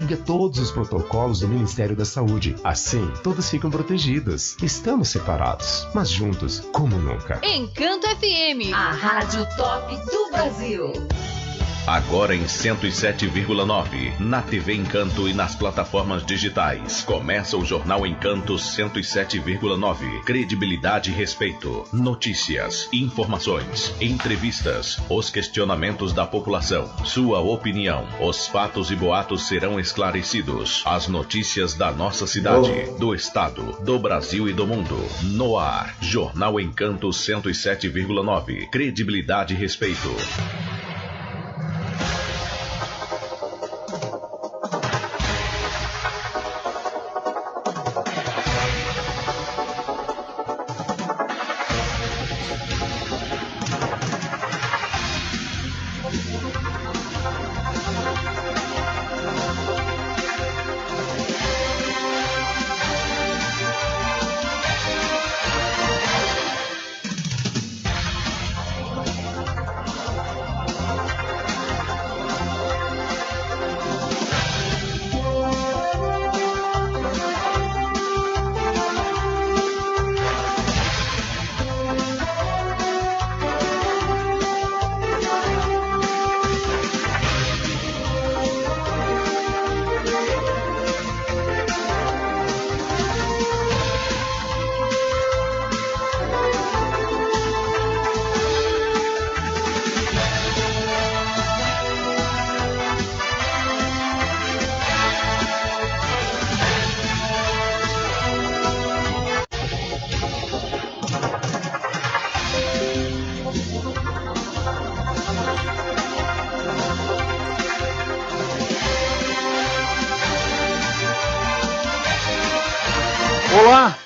siga todos os protocolos do Ministério da Saúde. Assim, todos ficam protegidos. Estamos separados, mas juntos, como nunca. Encanto FM, a rádio top do Brasil. Agora em 107,9, na TV Encanto e nas plataformas digitais. Começa o Jornal Encanto 107,9. Credibilidade e respeito. Notícias, informações, entrevistas, os questionamentos da população, sua opinião. Os fatos e boatos serão esclarecidos. As notícias da nossa cidade, do estado, do Brasil e do mundo. No ar, Jornal Encanto 107,9. Credibilidade e respeito.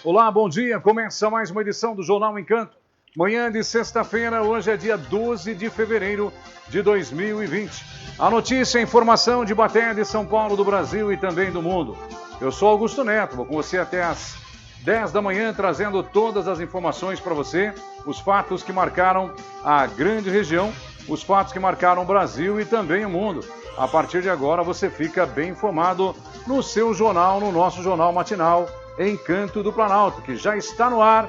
Olá, bom dia. Começa mais uma edição do Jornal Encanto. Manhã de sexta-feira, hoje é dia 12 de fevereiro de 2020. A notícia e a informação de Ibaté, de São Paulo, do Brasil e também do mundo. Eu sou Augusto Neto, vou com você até às 10 da manhã, trazendo todas as informações para você, os fatos que marcaram a grande região, os fatos que marcaram o Brasil e também o mundo. A partir de agora você fica bem informado no seu jornal, no nosso jornal matinal, Encanto do Planalto, que já está no ar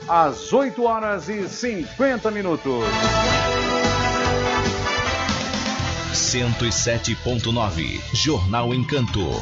às 8 horas e 50 minutos. 107.9 Jornal Encanto.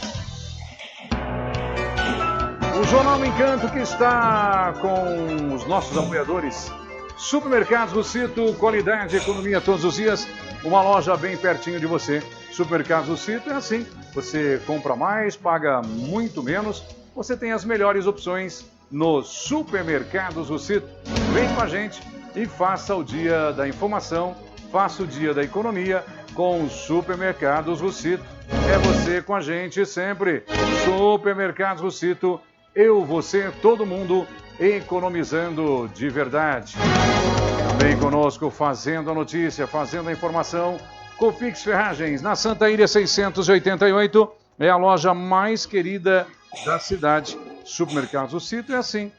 O Jornal Encanto que está com os nossos apoiadores. Supermercados Lucito, qualidade e economia todos os dias. Uma loja bem pertinho de você. Supermercados Lucito é assim. Você compra mais, paga muito menos. Você tem as melhores opções no Supermercados Lucito. Vem com a gente e faça o dia da informação, faça o dia da economia com os Supermercados Lucito. É você com a gente sempre. Supermercados Lucito, eu, você, todo mundo economizando de verdade. Também conosco, fazendo a notícia, fazendo a informação, Cofix Ferragens, na Santa Ilha 688, é a loja mais querida da cidade. Supermercados Lucito é assim,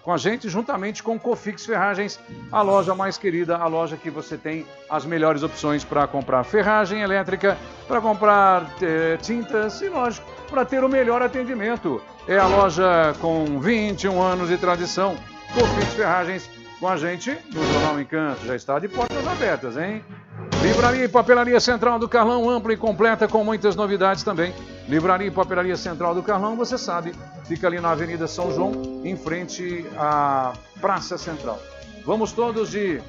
com a gente, juntamente com Cofix Ferragens, a loja mais querida, a loja que você tem as melhores opções para comprar ferragem elétrica, para comprar tintas e, lógico, para ter o melhor atendimento. É a loja com 21 anos de tradição. Cofix Ferragens com a gente no Jornal Encanto, já está de portas abertas, hein? Livraria e Papelaria Central do Carlão, ampla e completa com muitas novidades também. Livraria e Papelaria Central do Carlão, você sabe, fica ali na Avenida São João, em frente à Praça Central. Vamos todos de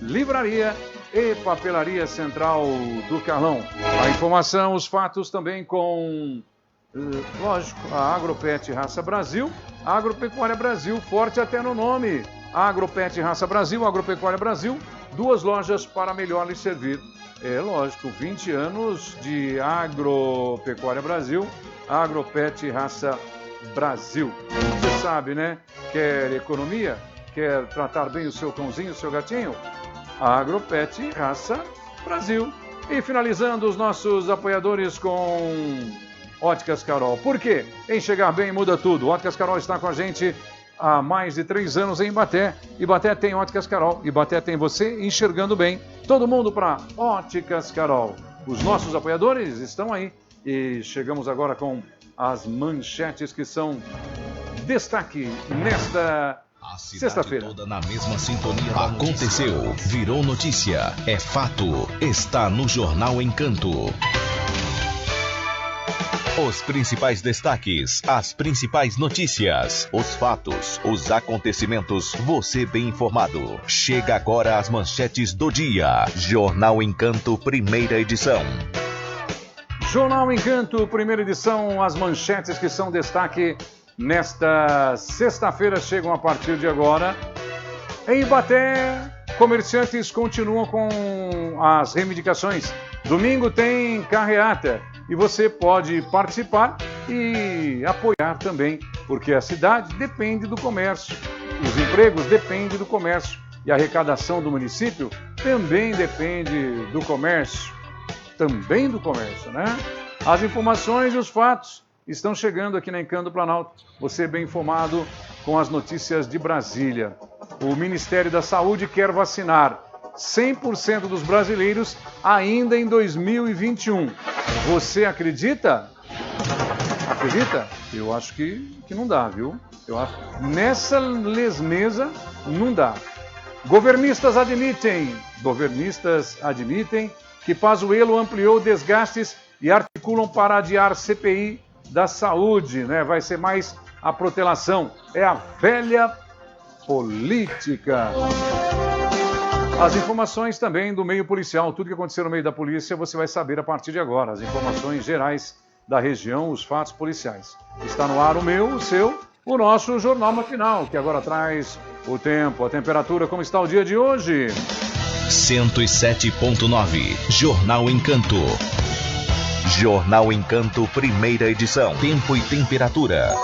Livraria e Papelaria Central do Carlão. A informação, os fatos também com, lógico, a Agropet Raça Brasil, a Agropecuária Brasil, forte até no nome. Agropet Raça Brasil, Agropecuária Brasil, duas lojas para melhor lhe servir. É lógico, 20 anos de Agropecuária Brasil, Agropet Raça Brasil. Você sabe, né? Quer economia? Quer tratar bem o seu cãozinho, o seu gatinho? Agropet Raça Brasil. E finalizando os nossos apoiadores com Óticas Carol. Por quê? Em chegar bem muda tudo. Óticas Carol está com a gente há mais de 3 anos em Ibaté. Ibaté tem Óticas Carol. Ibaté tem você enxergando bem. Todo mundo para Óticas Carol. Os nossos apoiadores estão aí E chegamos agora com as manchetes que são destaque nesta sexta-feira. Toda na mesma sintonia. Aconteceu, virou notícia, é fato, está no Jornal em Canto. Os principais destaques, as principais notícias, os fatos, os acontecimentos, você bem informado. Chega agora as manchetes do dia. Jornal em Canto, primeira edição. Jornal em Canto, primeira edição, as manchetes que são destaque nesta sexta-feira chegam a partir de agora. Em Ibaté, comerciantes continuam com as reivindicações. Domingo tem carreata e você pode participar e apoiar também, porque a cidade depende do comércio, os empregos dependem do comércio e a arrecadação do município também depende do comércio. Também do comércio, né? As informações e os fatos estão chegando aqui na Encanto do Planalto. Você bem informado com as notícias de Brasília. O Ministério da Saúde quer vacinar 100% dos brasileiros ainda em 2021. Você acredita? Acredita? Eu acho que não dá, viu? Eu acho nessa lesmesa não dá. Governistas admitem que Pazuello ampliou desgastes e articulam para adiar CPI da saúde, né? Vai ser mais a protelação. É a velha política. As informações também do meio policial, tudo que aconteceu no meio da polícia, você vai saber a partir de agora. As informações gerais da região, os fatos policiais. Está no ar o meu, o seu, o nosso Jornal Matinal, que agora traz o tempo, a temperatura, como está o dia de hoje. 107.9, Jornal em Canto. Jornal em Canto, primeira edição. Tempo e temperatura.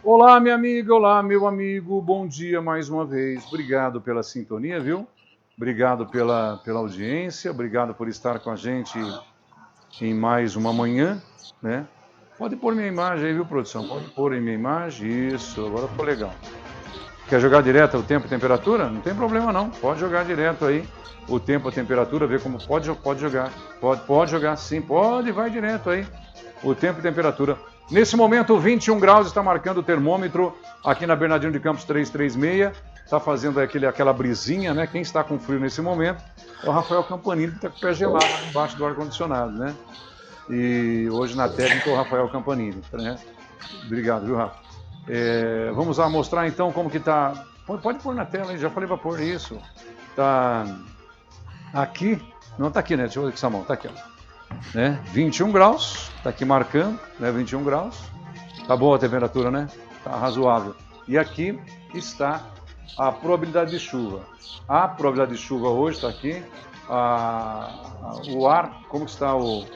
Olá, minha amiga, olá, meu amigo, bom dia mais uma vez. Obrigado pela sintonia, viu? Obrigado pela audiência, obrigado por estar com a gente em mais uma manhã, né? Pode pôr minha imagem aí, viu, produção? Pode pôr aí minha imagem, isso, agora ficou legal. Quer jogar direto o tempo e temperatura? Não tem problema não, pode jogar direto aí o tempo e a temperatura, ver como pode jogar. Pode jogar sim, pode, vai direto aí o tempo e temperatura. Nesse momento, 21 graus está marcando o termômetro aqui na Bernardino de Campos 336. Está fazendo aquela brisinha, né? Quem está com frio nesse momento é o Rafael Campanini, que está com o pé gelado embaixo do ar-condicionado, né? E hoje na técnica o Rafael Campanini, né? Obrigado, viu, Rafa? Vamos lá mostrar então como que está. Pode pôr na tela, hein? Já falei para pôr isso. Está aqui. Não, está aqui, né? Deixa eu ver com essa mão. Está aqui, ó. Né? 21 graus, tá aqui marcando, né? 21 graus, tá boa a temperatura, né? Tá razoável. E aqui está a probabilidade de chuva. A probabilidade de chuva hoje está aqui, o ar, como que está o...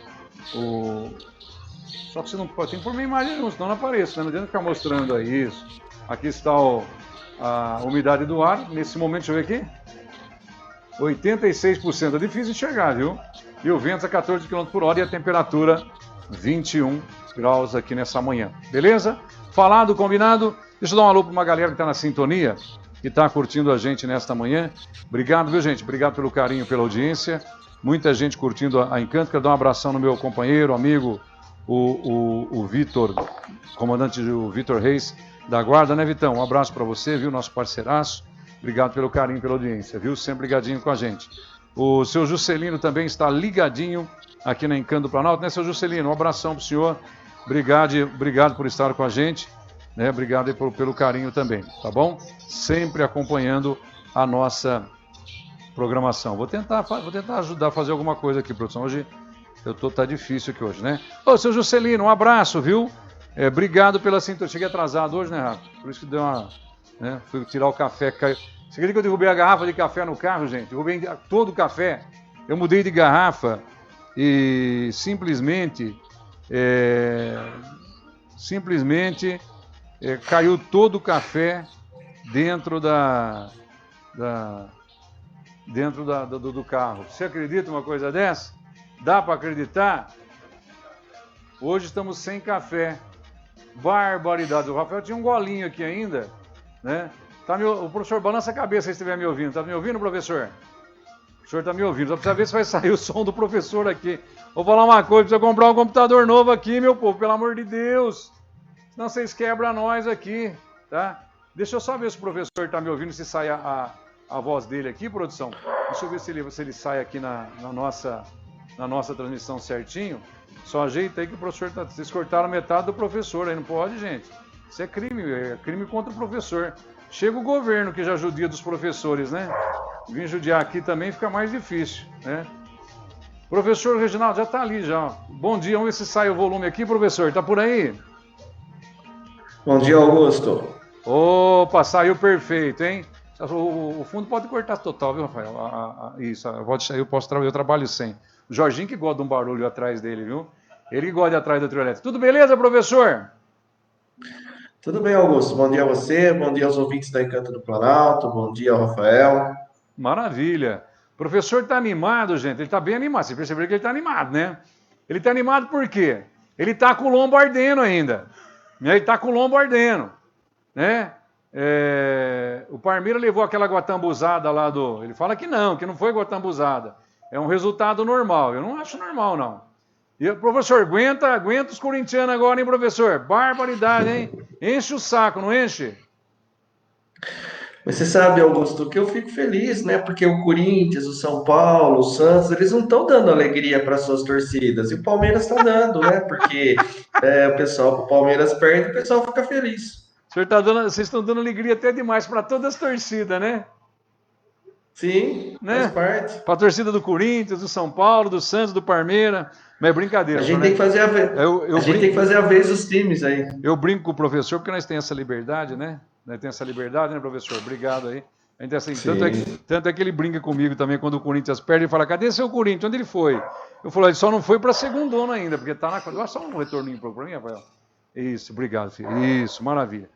Só que você não pode, tem que pôr minha imagem não, senão não aparece, né? Não adianta ficar mostrando aí isso. Aqui está a umidade do ar, nesse momento, deixa eu ver aqui, 86%, é difícil enxergar, viu? E o vento a 14 km por hora e a temperatura 21 graus aqui nessa manhã. Beleza? Falado, combinado? Deixa eu dar um alô para uma galera que está na sintonia, que está curtindo a gente nesta manhã. Obrigado, viu, gente? Obrigado pelo carinho, pela audiência. Muita gente curtindo a Encanto. Quero dar um abração no meu companheiro, amigo, o Vitor, comandante o Vitor Reis da Guarda, né, Vitão? Um abraço para você, viu? Nosso parceiraço. Obrigado pelo carinho, pela audiência, viu? Sempre ligadinho com a gente. O seu Juscelino também está ligadinho aqui na Encanto do Planalto, né, seu Juscelino? Um abração para o senhor. Obrigado por estar com a gente, né? Obrigado pelo carinho também, tá bom? Sempre acompanhando a nossa programação. Vou tentar ajudar a fazer alguma coisa aqui, produção. Hoje tá difícil aqui hoje, né? Ô, seu Juscelino, um abraço, viu? Obrigado pela sintonia. Cheguei atrasado hoje, né, Rafa? Por isso que deu uma... Né? Fui tirar o café, caiu. Você acredita que eu derrubei a garrafa de café no carro, gente? Derrubei todo o café. Eu mudei de garrafa e simplesmente caiu todo o café dentro do carro. Você acredita uma coisa dessa? Dá para acreditar? Hoje estamos sem café. Barbaridade. O Rafael tinha um golinho aqui ainda, né? O professor, balança a cabeça se estiver me ouvindo. Tá me ouvindo, professor? O senhor tá me ouvindo. Só precisa ver se vai sair o som do professor aqui. Vou falar uma coisa, precisa comprar um computador novo aqui, meu povo, pelo amor de Deus. Senão vocês quebram nós aqui, tá? Deixa eu só ver se o professor tá me ouvindo, se sai a voz dele aqui, produção. Deixa eu ver se ele sai aqui na nossa transmissão certinho. Só ajeita aí que o professor tá... Vocês cortaram metade do professor aí, não pode, gente? Isso é crime contra o professor. Chega o governo que já judia dos professores, né? Vim judiar aqui também fica mais difícil, né? Professor Reginaldo, já tá ali já. Bom dia, vamos ver se sai o volume aqui, professor. Tá por aí? Bom dia, Augusto. Opa, saiu perfeito, hein? O fundo pode cortar total, viu, Rafael? Isso, eu trabalho sem. O Jorginho que gosta de um barulho atrás dele, viu? Ele que gosta de atrás do trio elétrico. Tudo beleza, professor? Tudo bem, Augusto. Bom dia a você, bom dia aos ouvintes da Encanto do Planalto, bom dia ao Rafael. Maravilha. O professor está animado, gente. Ele está bem animado. Você percebeu que ele está animado, né? Ele está animado por quê? Ele está com o lombo ardendo ainda. Ele está com o lombo ardendo, né? O Parmeira levou aquela guatambuzada lá do... Ele fala que não foi guatambuzada. É um resultado normal. Eu não acho normal, não. E, professor, aguenta os corintianos agora, hein, professor? Barbaridade, hein? Enche o saco, não enche? Mas você sabe, Augusto, que eu fico feliz, né? Porque o Corinthians, o São Paulo, o Santos, eles não estão dando alegria para suas torcidas. E o Palmeiras está dando, né? Porque o Palmeiras perde e o pessoal fica feliz. Vocês estão dando alegria até demais para todas as torcidas, né? Sim, né? Faz parte. Para a torcida do Corinthians, do São Paulo, do Santos, do Palmeiras. Mas é brincadeira. A gente né? tem que fazer a vez. Tem que fazer a vez dos times aí. Eu brinco com o professor porque nós temos essa liberdade, né? Nós temos essa liberdade, né, professor? Obrigado aí. A gente, assim, tanto é que ele brinca comigo também quando o Corinthians perde. Ele fala: cadê seu Corinthians? Onde ele foi? Eu falo: ele só não foi para a segundona ainda, porque tá na. Dá só um retorninho para mim, Rafael. Isso, obrigado, filho. Isso, maravilha.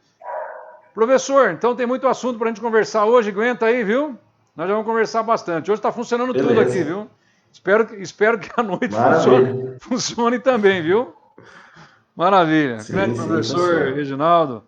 Professor, então tem muito assunto para a gente conversar hoje. Aguenta aí, viu? Nós já vamos conversar bastante. Hoje está funcionando tudo aqui, viu? Espero que a noite funcione também, viu? Maravilha. Sim, Grande professor Reginaldo,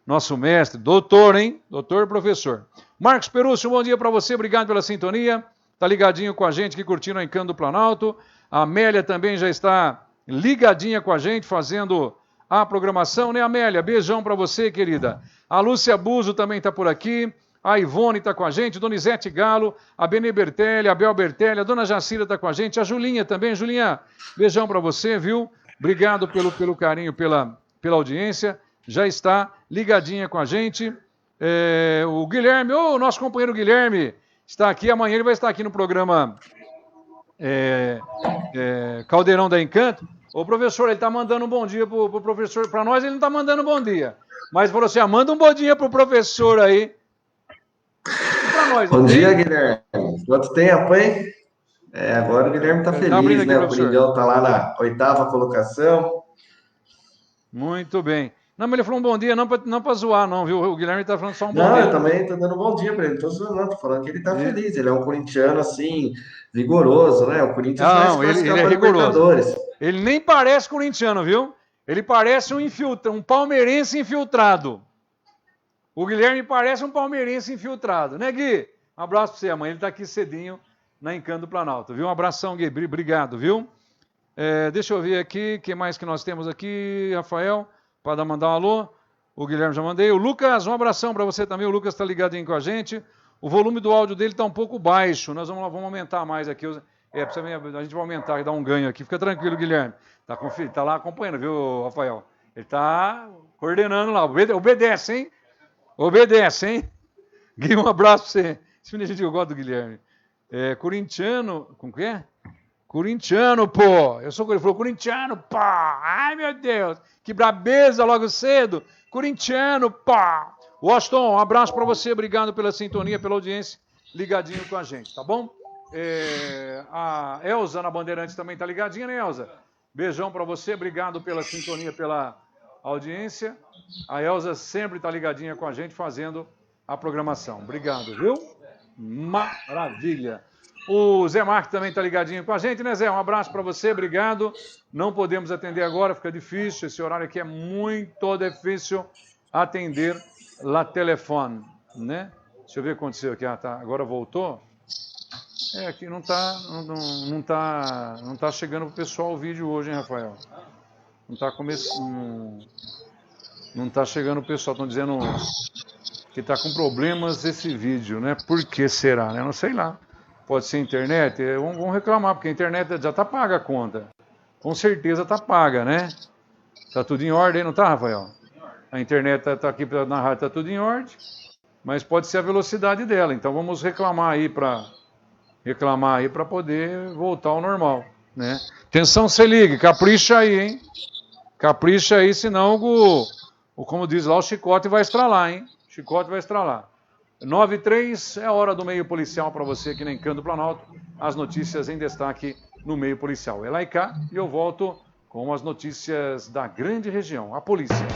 nosso mestre, doutor, hein? Doutor professor. Marcos Perúcio, bom dia para você, obrigado pela sintonia. Tá ligadinho com a gente aqui, curtindo a Encanto do Planalto. A Amélia também já está ligadinha com a gente, fazendo a programação, né, Amélia? Beijão para você, querida. A Lúcia Buzo também está por aqui. A Ivone está com a gente, Donizete Galo, a Bene Bertelli, a Bel Bertelli, a Dona Jacira está com a gente, a Julinha também. Julinha, beijão para você, viu? Obrigado pelo carinho, pela audiência. Já está ligadinha com a gente. O Guilherme, o nosso companheiro Guilherme, está aqui. Amanhã ele vai estar aqui no programa Caldeirão da Encanto. O professor, ele está mandando um bom dia para o professor. Para nós, ele não está mandando um bom dia. Mas falou assim: manda um bom dia para o professor aí. Nós, bom dia, Guilherme. Quanto tempo, hein? Agora o Guilherme está feliz, aqui, né? Professor. O Coringão está lá na 8ª colocação. Muito bem. Não, mas ele falou um bom dia, não para zoar, não, viu? O Guilherme está falando só um bom dia. Não, eu também estou dando um bom dia para ele. Estou zoando, não. Estou falando que ele está feliz. Ele é um corintiano, assim, vigoroso, né? O Corinthians ele é rigoroso. Ele nem parece corintiano, viu? Ele parece um palmeirense infiltrado. O Guilherme parece um palmeirense infiltrado, né, Gui? Um abraço para você, amanhã ele está aqui cedinho na Encanto do Planalto, viu? Um abração, Gui, obrigado, viu? Deixa eu ver aqui, o que mais que nós temos aqui, Rafael, para mandar um alô. O Guilherme já mandei. O Lucas, um abração para você também, o Lucas está ligadinho com a gente. O volume do áudio dele está um pouco baixo, nós vamos aumentar mais aqui. A gente vai aumentar e dar um ganho aqui, fica tranquilo, Guilherme. Tá lá acompanhando, viu, Rafael? Ele está coordenando lá, obedece, hein? Obedece, hein? Gui, um abraço pra você. Esse menino que eu gosto do Guilherme. Corintiano. Como que é? Corintiano, pô. Ele falou corintiano, pá. Ai, meu Deus. Que brabeza logo cedo. Corintiano, pá. Washington, um abraço pra você. Obrigado pela sintonia, pela audiência. Ligadinho com a gente, tá bom? A Elza na Bandeirantes também tá ligadinha, né, Elza? Beijão pra você. Obrigado pela sintonia, pela audiência. A Elza sempre está ligadinha com a gente, fazendo a programação. Obrigado, viu? Maravilha. O Zé Marques também está ligadinho com a gente, né, Zé? Um abraço para você, obrigado. Não podemos atender agora, fica difícil. Esse horário aqui é muito difícil atender lá telefone, né? Deixa eu ver o que aconteceu aqui. Ah, tá. Agora voltou. Aqui não tá chegando pro pessoal o vídeo hoje, hein, Rafael? Não tá começando. Não tá chegando o pessoal, estão dizendo que tá com problemas esse vídeo, né? Por que será, né? Não sei lá. Pode ser internet? Vamos reclamar, porque a internet já tá paga a conta. Com certeza tá paga, né? Tá tudo em ordem, não tá, Rafael? A internet tá aqui na rádio, tá tudo em ordem, mas pode ser a velocidade dela. Então vamos reclamar aí para poder voltar ao normal, né? Atenção, se ligue, capricha aí, hein? Capricha aí, senão como diz lá, o chicote vai estralar, hein? Chicote vai estralar. 9h03 é a hora do meio policial para você aqui na Encanto do Planalto. As notícias em destaque no meio policial. É lá e cá, e eu volto com as notícias da grande região, a polícia.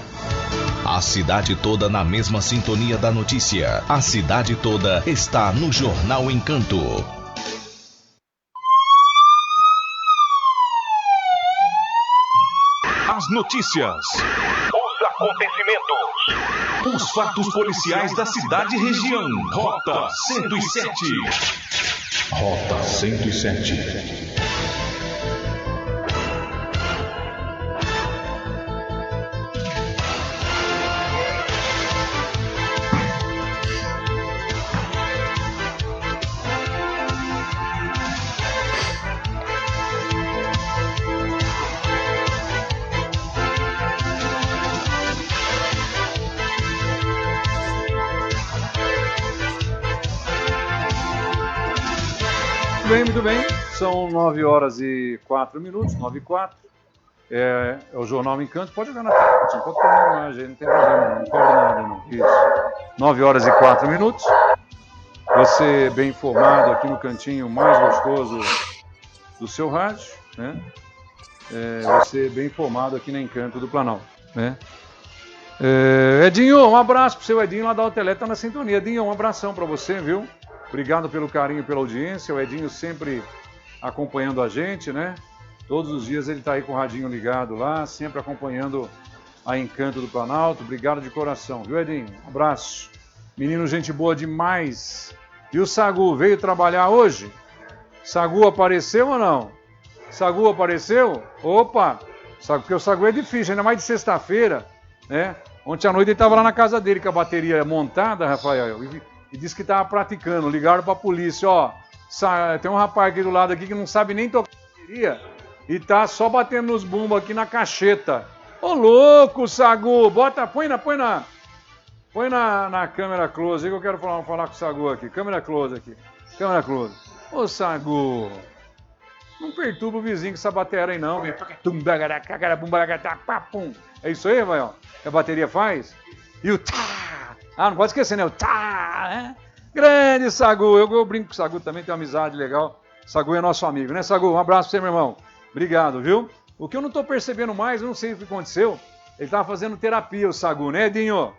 A cidade toda na mesma sintonia da notícia. A cidade toda está no Jornal Encanto. As notícias. Os acontecimentos. Os fatos policiais da cidade e região. Rota 107. Rota 107. Muito bem. São 9h04, 9h04. É o Jornal Encanto. Pode jogar na tela, pode pôr na imagem, não tem problema, não perde nada, não. Isso. 9h04. Você bem informado aqui no cantinho mais gostoso do seu rádio, né? Você bem informado aqui na Encanto do Planalto, né? Edinho, um abraço pro seu Edinho lá da Hotelé, tá na sintonia. Edinho, um abração para você, viu? Obrigado pelo carinho, pela audiência. O Edinho sempre acompanhando a gente, né? Todos os dias ele tá aí com o radinho ligado lá, sempre acompanhando a Encanto do Planalto. Obrigado de coração, viu, Edinho? Um abraço. Menino, gente boa demais. E o Sagu veio trabalhar hoje? Sagu apareceu ou não? Sagu apareceu? Opa! Porque o Sagu é difícil, ainda mais de sexta-feira, né? Ontem à noite ele estava lá na casa dele com a bateria montada, Rafael, e disse que estava praticando. Ligaram para a polícia, ó. Tem um rapaz aqui do lado aqui que não sabe nem tocar bateria e tá só batendo nos bumbos aqui na cacheta. Ô louco, Sagu! Põe na câmera close aí que eu quero falar com o Sagu aqui. Câmera close aqui. Câmera close. Ô Sagu, não perturba o vizinho com essa bateria aí não. É isso aí, Rafael? Que a bateria faz? E o tá! Ah, não pode esquecer, né? O tá! Né? Grande Sagu! Eu brinco com o Sagu também, tenho uma amizade legal. Sagu é nosso amigo, né, Sagu? Um abraço pra você, meu irmão. Obrigado, viu? O que eu não tô percebendo mais, eu não sei o que aconteceu. Ele tava fazendo terapia, o Sagu, né, Edinho? O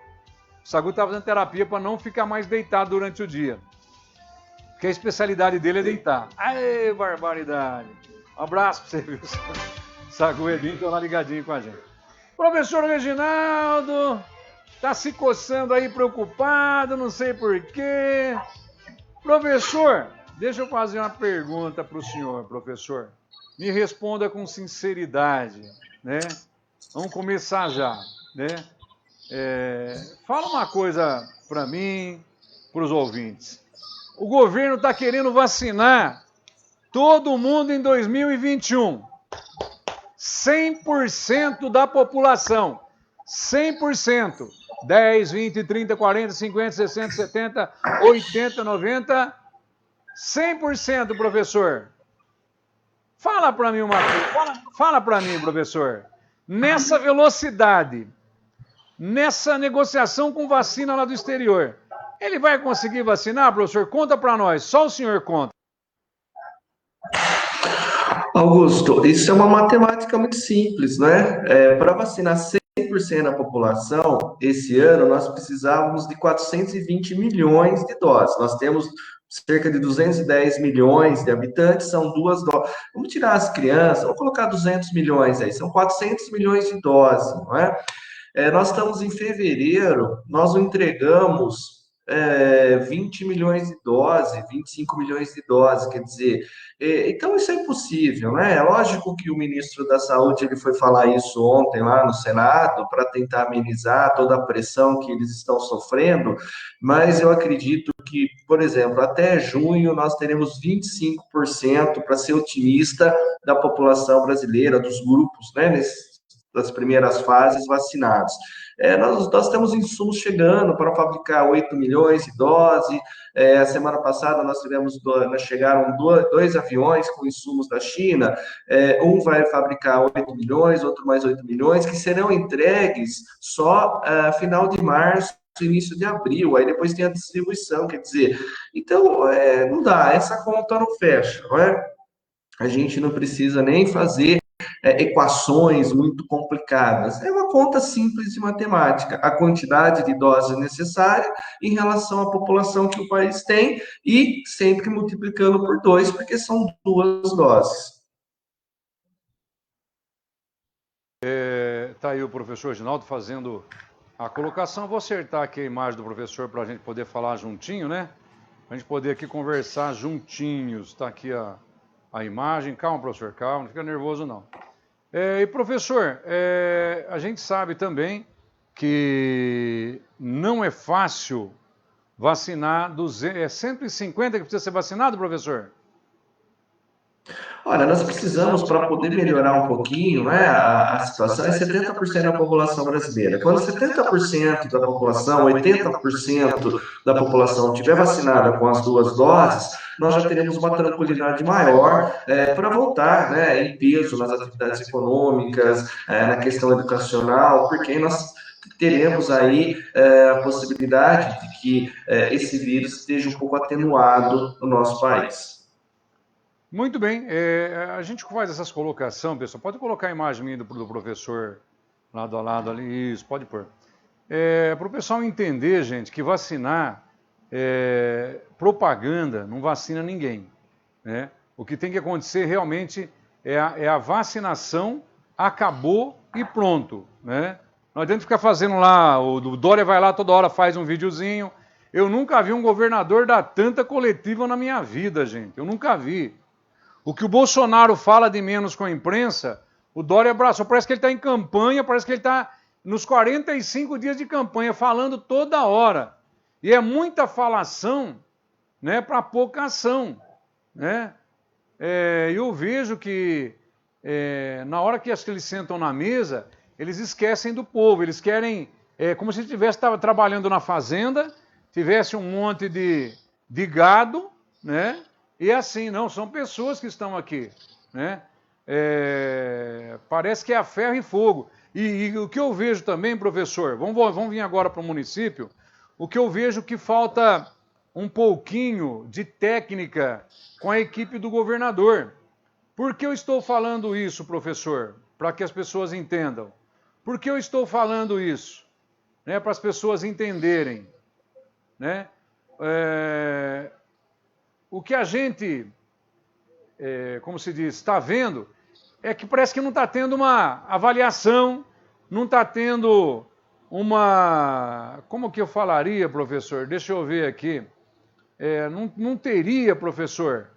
Sagu tava fazendo terapia para não ficar mais deitado durante o dia. Porque a especialidade dele é deitar. Aê, barbaridade! Um abraço pra você, viu? Sagu e Edinho estão lá ligadinho com a gente. Professor Reginaldo, tá se coçando aí preocupado, não sei porquê. Professor, deixa eu fazer uma pergunta pro senhor, professor. Me responda com sinceridade, né? Vamos começar já, né? Fala uma coisa para mim, para os ouvintes. O governo está querendo vacinar todo mundo em 2021. 100% da população. 100%. 10, 20, 30, 40, 50, 60, 70, 80, 90. 100%, professor. Fala para mim uma coisa. Fala para mim, professor. Nessa velocidade, nessa negociação com vacina lá do exterior, ele vai conseguir vacinar, professor? Conta para nós. Só o senhor conta. Augusto, isso é uma matemática muito simples, né? Para vacinar 100% da população, esse ano nós precisávamos de 420 milhões de doses. Nós temos cerca de 210 milhões de habitantes, são 2 doses. Vamos tirar as crianças, vamos colocar 200 milhões aí, são 400 milhões de doses, não é? Nós estamos em fevereiro, nós entregamos 20 milhões de doses, 25 milhões de doses, quer dizer, então isso é impossível, né? É lógico que o ministro da Saúde ele foi falar isso ontem lá no Senado para tentar amenizar toda a pressão que eles estão sofrendo, mas eu acredito que, por exemplo, até junho nós teremos 25%, para ser otimista, da população brasileira, dos grupos, né, das primeiras fases vacinados. Nós temos insumos chegando para fabricar 8 milhões de doses. A semana passada nós chegaram dois aviões com insumos da China. Um vai fabricar 8 milhões, outro mais 8 milhões, que serão entregues só final de março, início de abril, aí depois tem a distribuição, quer dizer, então não dá, essa conta não fecha, não é? A gente não precisa nem fazer equações muito complicadas. É uma conta simples de matemática, a quantidade de doses necessária em relação à população que o país tem e sempre multiplicando por 2, porque são 2 doses. Tá aí o professor Ginaldo fazendo a colocação. Vou acertar aqui a imagem do professor para a gente poder falar juntinho, né? Para a gente poder aqui conversar juntinhos. Está aqui a imagem. Calma, professor, calma, não fica nervoso não. E professor, a gente sabe também que não é fácil vacinar 150 que precisa ser vacinado, professor? Olha, nós precisamos, para poder melhorar um pouquinho, né, a situação, 70% da população brasileira. Quando 70% da população, 80% da população estiver vacinada com as 2 doses, nós já teremos uma tranquilidade maior para voltar, né, em peso nas atividades econômicas, na questão educacional, porque nós teremos aí a possibilidade de que esse vírus esteja um pouco atenuado no nosso país. Muito bem, a gente faz essas colocações, pessoal. Pode colocar a imagem minha do professor lado a lado ali, isso, pode pôr. Para o pessoal entender, gente, que vacinar propaganda não vacina ninguém, né? O que tem que acontecer realmente é a vacinação, acabou e pronto, né? Não adianta ficar fazendo lá, o Dória vai lá toda hora, faz um videozinho. Eu nunca vi um governador dar tanta coletiva na minha vida, gente, eu nunca vi. O que o Bolsonaro fala de menos com a imprensa, o Dória abraçou. Parece que ele está em campanha, parece que ele está nos 45 dias de campanha, falando toda hora. E é muita falação, né, para pouca ação. Né? Eu vejo que na hora que eles sentam na mesa, eles esquecem do povo. Eles querem, como se estivesse trabalhando na fazenda, tivesse um monte de gado, né? E assim, não, são pessoas que estão aqui, né? Parece que é a ferro e fogo. E o que eu vejo também, professor, vamos vir agora para o município, o que eu vejo que falta um pouquinho de técnica com a equipe do governador. Por que eu estou falando isso, professor? Para que as pessoas entendam. Por que eu estou falando isso? Né? Para as pessoas entenderem, né? O que a gente, como se diz, está vendo, é que parece que não está tendo uma avaliação, não está tendo uma... Como que eu falaria, professor? Deixa eu ver aqui. Não teria, professor,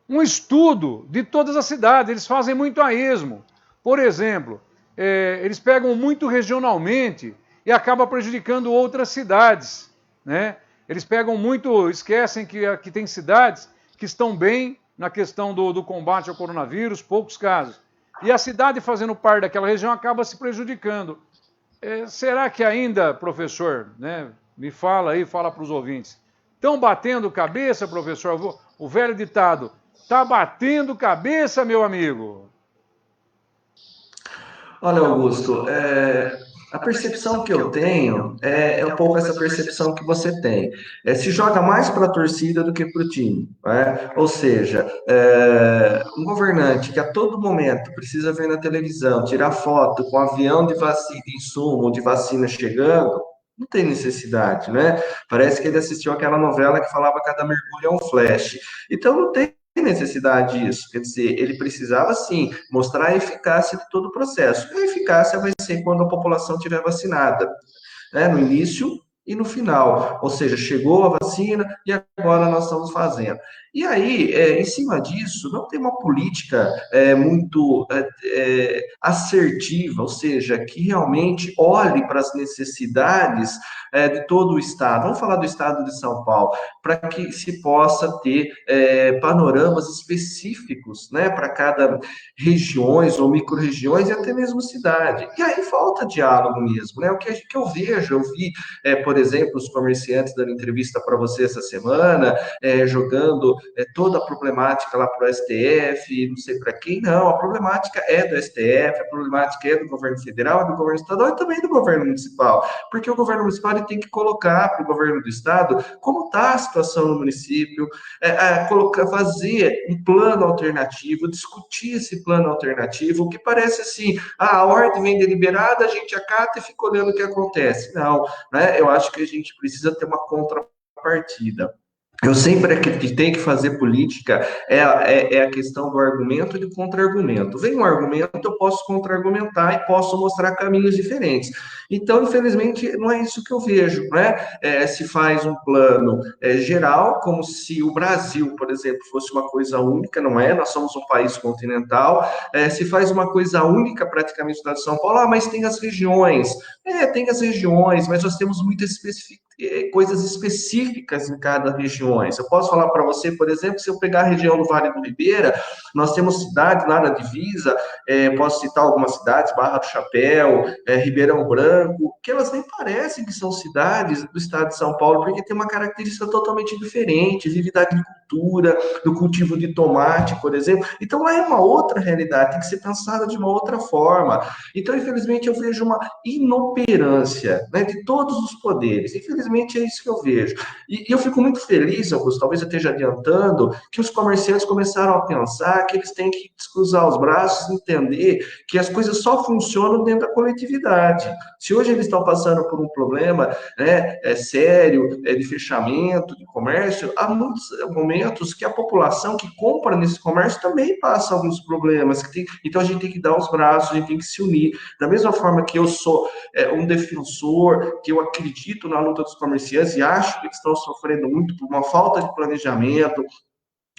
um estudo de todas as cidades. Eles fazem muito a esmo. Por exemplo, eles pegam muito regionalmente e acabam prejudicando outras cidades, né? Eles pegam muito, esquecem que tem cidades que estão bem na questão do combate ao coronavírus, poucos casos. E a cidade fazendo parte daquela região acaba se prejudicando. Será que ainda, professor, né, me fala aí, fala para os ouvintes, estão batendo cabeça, professor? O velho ditado, está batendo cabeça, meu amigo? Olha, Augusto, a percepção que eu tenho é um pouco essa percepção que você tem. Se joga mais para a torcida do que para o time, né? Ou seja, um governante que a todo momento precisa ver na televisão, tirar foto com avião de vacina, de insumo, de vacina chegando, Não tem necessidade, né? Parece que ele assistiu aquela novela que falava cada mergulho é um flash. Então não tem necessidade disso. Quer dizer, ele precisava sim mostrar a eficácia de todo o processo. E a eficácia vai ser quando a população estiver vacinada, né? No início e no final. Ou seja, chegou a vacina e agora nós estamos fazendo. E aí, em cima disso, não tem uma política muito assertiva, ou seja, que realmente olhe para as necessidades de todo o Estado. Vamos falar do Estado de São Paulo, para que se possa ter panoramas específicos, né, para cada regiões ou micro-regiões e até mesmo cidade. E aí falta diálogo mesmo, né? O que eu vejo, eu vi, por exemplo, os comerciantes dando entrevista para você essa semana, jogando toda a problemática lá para o STF, não sei para quem, não, a problemática é do STF, a problemática é do governo federal, é do governo estadual e também do governo municipal, porque o governo municipal ele tem que colocar para o governo do estado como está a situação no município, fazer um plano alternativo, discutir esse plano alternativo, que parece assim, a ordem vem deliberada, a gente acata e fica olhando o que acontece. Não, né? Eu acho que a gente precisa ter uma contrapartida. Eu sempre acreditei que fazer política é a questão do argumento e do contra-argumento. Vem um argumento, eu posso contra-argumentar e posso mostrar caminhos diferentes. Então, infelizmente, não é isso que eu vejo, né? Se faz um plano geral, como se o Brasil, por exemplo, fosse uma coisa única, não é? Nós somos um país continental. Se faz uma coisa única praticamente no estado de São Paulo, mas tem as regiões. Tem as regiões, mas nós temos muitas coisas específicas em cada região. Eu posso falar para você, por exemplo, se eu pegar a região do Vale do Ribeira, nós temos cidades lá na divisa, posso citar algumas cidades, Barra do Chapéu, Ribeirão Branco, que elas nem parecem que são cidades do estado de São Paulo, porque tem uma característica totalmente diferente, vive da agricultura, do cultivo de tomate, por exemplo. Então, lá é uma outra realidade, tem que ser pensada de uma outra forma. Então, infelizmente, eu vejo uma inoperância, né, de todos os poderes. Infelizmente, é isso que eu vejo. E eu fico muito feliz, Augusto, talvez eu esteja adiantando, que os comerciantes começaram a pensar que eles têm que descruzar os braços e entender que as coisas só funcionam dentro da coletividade. Se hoje eles estão passando por um problema, né, sério, de fechamento de comércio, há muitos momentos que a população que compra nesse comércio também passa alguns problemas. Então a gente tem que dar os braços, a gente tem que se unir. Da mesma forma que eu sou um defensor, que eu acredito na luta dos comerciantes e acho que eles estão sofrendo muito por uma falta de planejamento,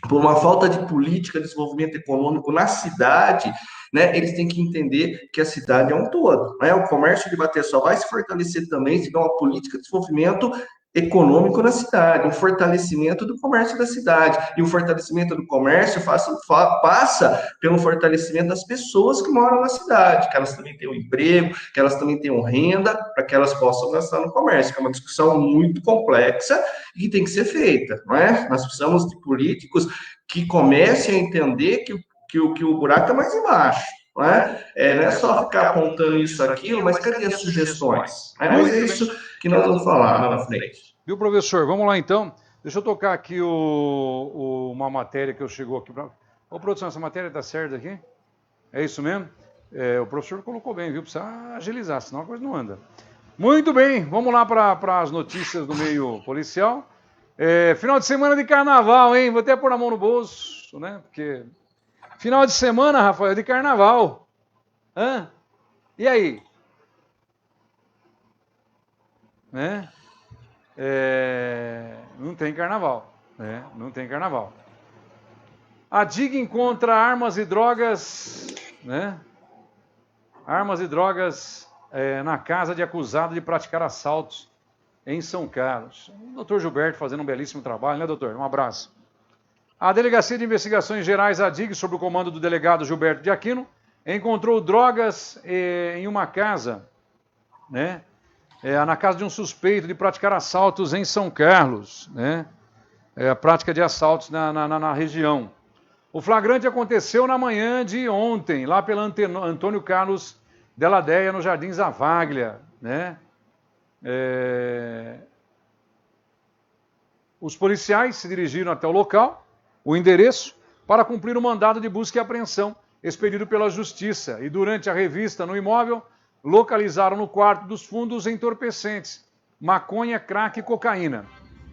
por uma falta de política de desenvolvimento econômico na cidade, né? Eles têm que entender que a cidade é um todo, né? O comércio de Ibaté só vai se fortalecer também se tiver uma política de desenvolvimento econômico na cidade, um fortalecimento do comércio da cidade. E o fortalecimento do comércio passa pelo fortalecimento das pessoas que moram na cidade, que elas também tenham emprego, que elas também tenham renda, para que elas possam gastar no comércio, que é uma discussão muito complexa e que tem que ser feita, não é? Nós precisamos de políticos que comecem a entender que o buraco é mais embaixo. Não é só ficar apontando isso, aquilo, mas cadê as sugestões? Mas é isso que nós vamos falar lá na frente. Viu, professor? Vamos lá, então. Deixa eu tocar aqui uma matéria que eu chegou aqui. Ô, produção, essa matéria está certa aqui? É isso mesmo? O professor colocou bem, viu? Precisa agilizar, senão a coisa não anda. Muito bem, vamos lá para as notícias do meio policial. Final de semana de carnaval, hein? Vou até pôr a mão no bolso, né? Porque... Final de semana, Rafael, de carnaval. Hã? E aí? Né? Não tem carnaval. Né? Não tem carnaval. A DIG encontra armas e drogas, né? Armas e drogas na casa de acusado de praticar assaltos em São Carlos. O doutor Gilberto fazendo um belíssimo trabalho, né, doutor? Um abraço. A Delegacia de Investigações Gerais, a DIG, sob o comando do delegado Gilberto de Aquino, encontrou drogas em uma casa, né? Na casa de um suspeito de praticar assaltos em São Carlos, né? A prática de assaltos na região. O flagrante aconteceu na manhã de ontem, lá pela Antônio Carlos Della Deia, no Jardim Zavaglia, né? Os policiais se dirigiram até o local, o endereço, para cumprir o mandado de busca e apreensão expedido pela Justiça. E durante a revista no imóvel, localizaram no quarto dos fundos entorpecentes, maconha, crack e cocaína,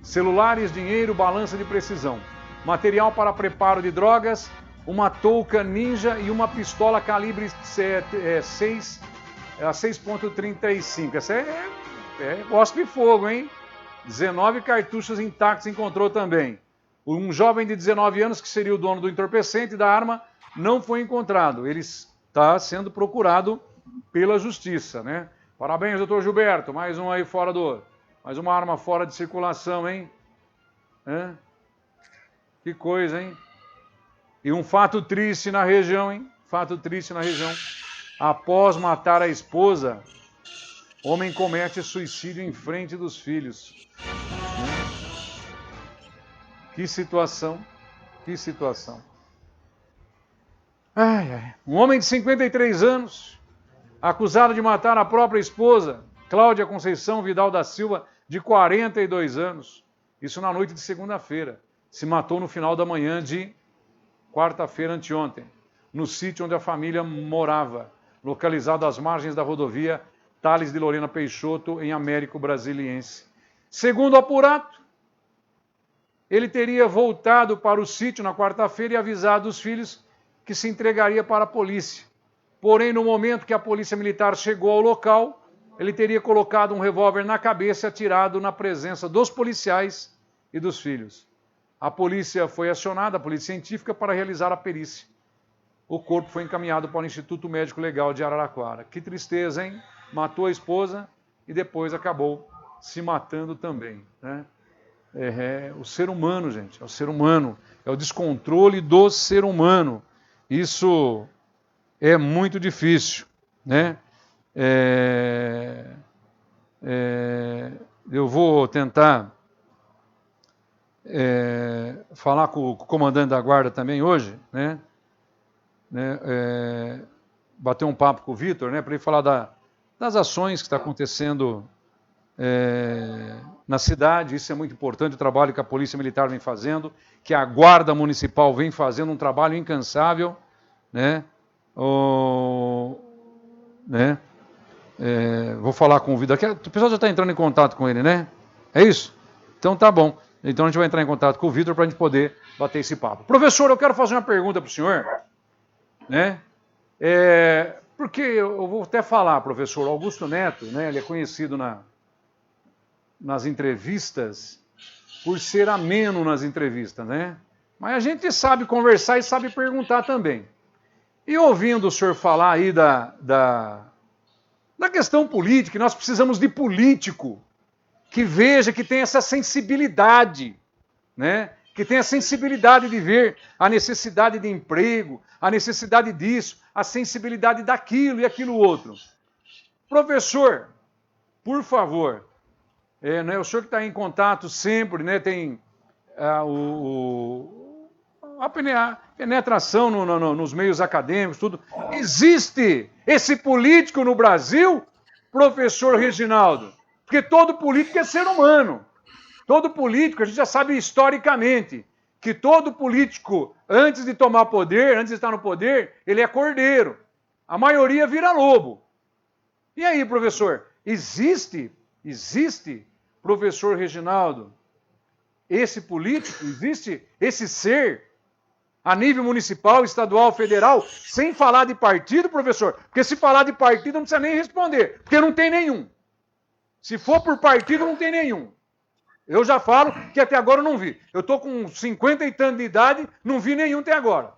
celulares, dinheiro, balança de precisão, material para preparo de drogas, uma touca ninja e uma pistola calibre 6.35. Essa é cospe fogo, hein? 19 cartuchos intactos encontrou também. Um jovem de 19 anos, que seria o dono do entorpecente da arma, não foi encontrado. Ele está sendo procurado pela justiça, né? Parabéns, doutor Gilberto. Mais um aí fora do... Mais uma arma fora de circulação, hein? Que coisa, hein? E um fato triste na região, hein? Fato triste na região. Após matar a esposa, homem comete suicídio em frente dos filhos. Que situação, que situação. Ai, ai. Um homem de 53 anos, acusado de matar a própria esposa, Cláudia Conceição Vidal da Silva, de 42 anos. Isso na noite de segunda-feira. Se matou no final da manhã de quarta-feira anteontem, no sítio onde a família morava, localizado às margens da rodovia Tales de Lorena Peixoto, em Américo Brasiliense. Segundo o apurado, ele teria voltado para o sítio na quarta-feira e avisado os filhos que se entregaria para a polícia. Porém, no momento que a polícia militar chegou ao local, ele teria colocado um revólver na cabeça e atirado na presença dos policiais e dos filhos. A polícia foi acionada, a polícia científica, para realizar a perícia. O corpo foi encaminhado para o Instituto Médico Legal de Araraquara. Que tristeza, hein? Matou a esposa e depois acabou se matando também, né? É o ser humano, gente, é o ser humano, é o descontrole do ser humano. Isso é muito difícil, né? Eu vou tentar falar com o comandante da guarda também hoje, né? Bater um papo com o Vitor, né? Para ele falar das ações que está acontecendo na cidade. Isso é muito importante, o trabalho que a Polícia Militar vem fazendo, que a Guarda Municipal vem fazendo, um trabalho incansável, né? Vou falar com o Vitor. O pessoal já está entrando em contato com ele, né? É isso? Então tá bom. Então a gente vai entrar em contato com o Vitor para a gente poder bater esse papo. Professor, eu quero fazer uma pergunta para o senhor, né? Porque eu vou até falar, professor, Augusto Neto, né? Ele é conhecido nas entrevistas por ser ameno nas entrevistas, né? Mas a gente sabe conversar e sabe perguntar também. E ouvindo o senhor falar aí da questão política, que nós precisamos de político que veja, que tem essa sensibilidade, né? Que tem a sensibilidade de ver a necessidade de emprego, a necessidade disso, a sensibilidade daquilo e aquilo outro. Professor, por favor, né, o senhor que está em contato sempre, né, tem a penetração nos meios acadêmicos, tudo. Existe esse político no Brasil, professor Reginaldo? Porque todo político é ser humano. Todo político, a gente já sabe historicamente, que todo político, antes de tomar poder, antes de estar no poder, ele é cordeiro. A maioria vira lobo. E aí, professor, existe, professor Reginaldo, esse político, existe esse ser a nível municipal, estadual, federal, sem falar de partido, professor? Porque se falar de partido não precisa nem responder, porque não tem nenhum. Se for por partido, não tem nenhum. Eu já falo que até agora eu não vi. Eu estou com 50 e tanto de idade, não vi nenhum até agora.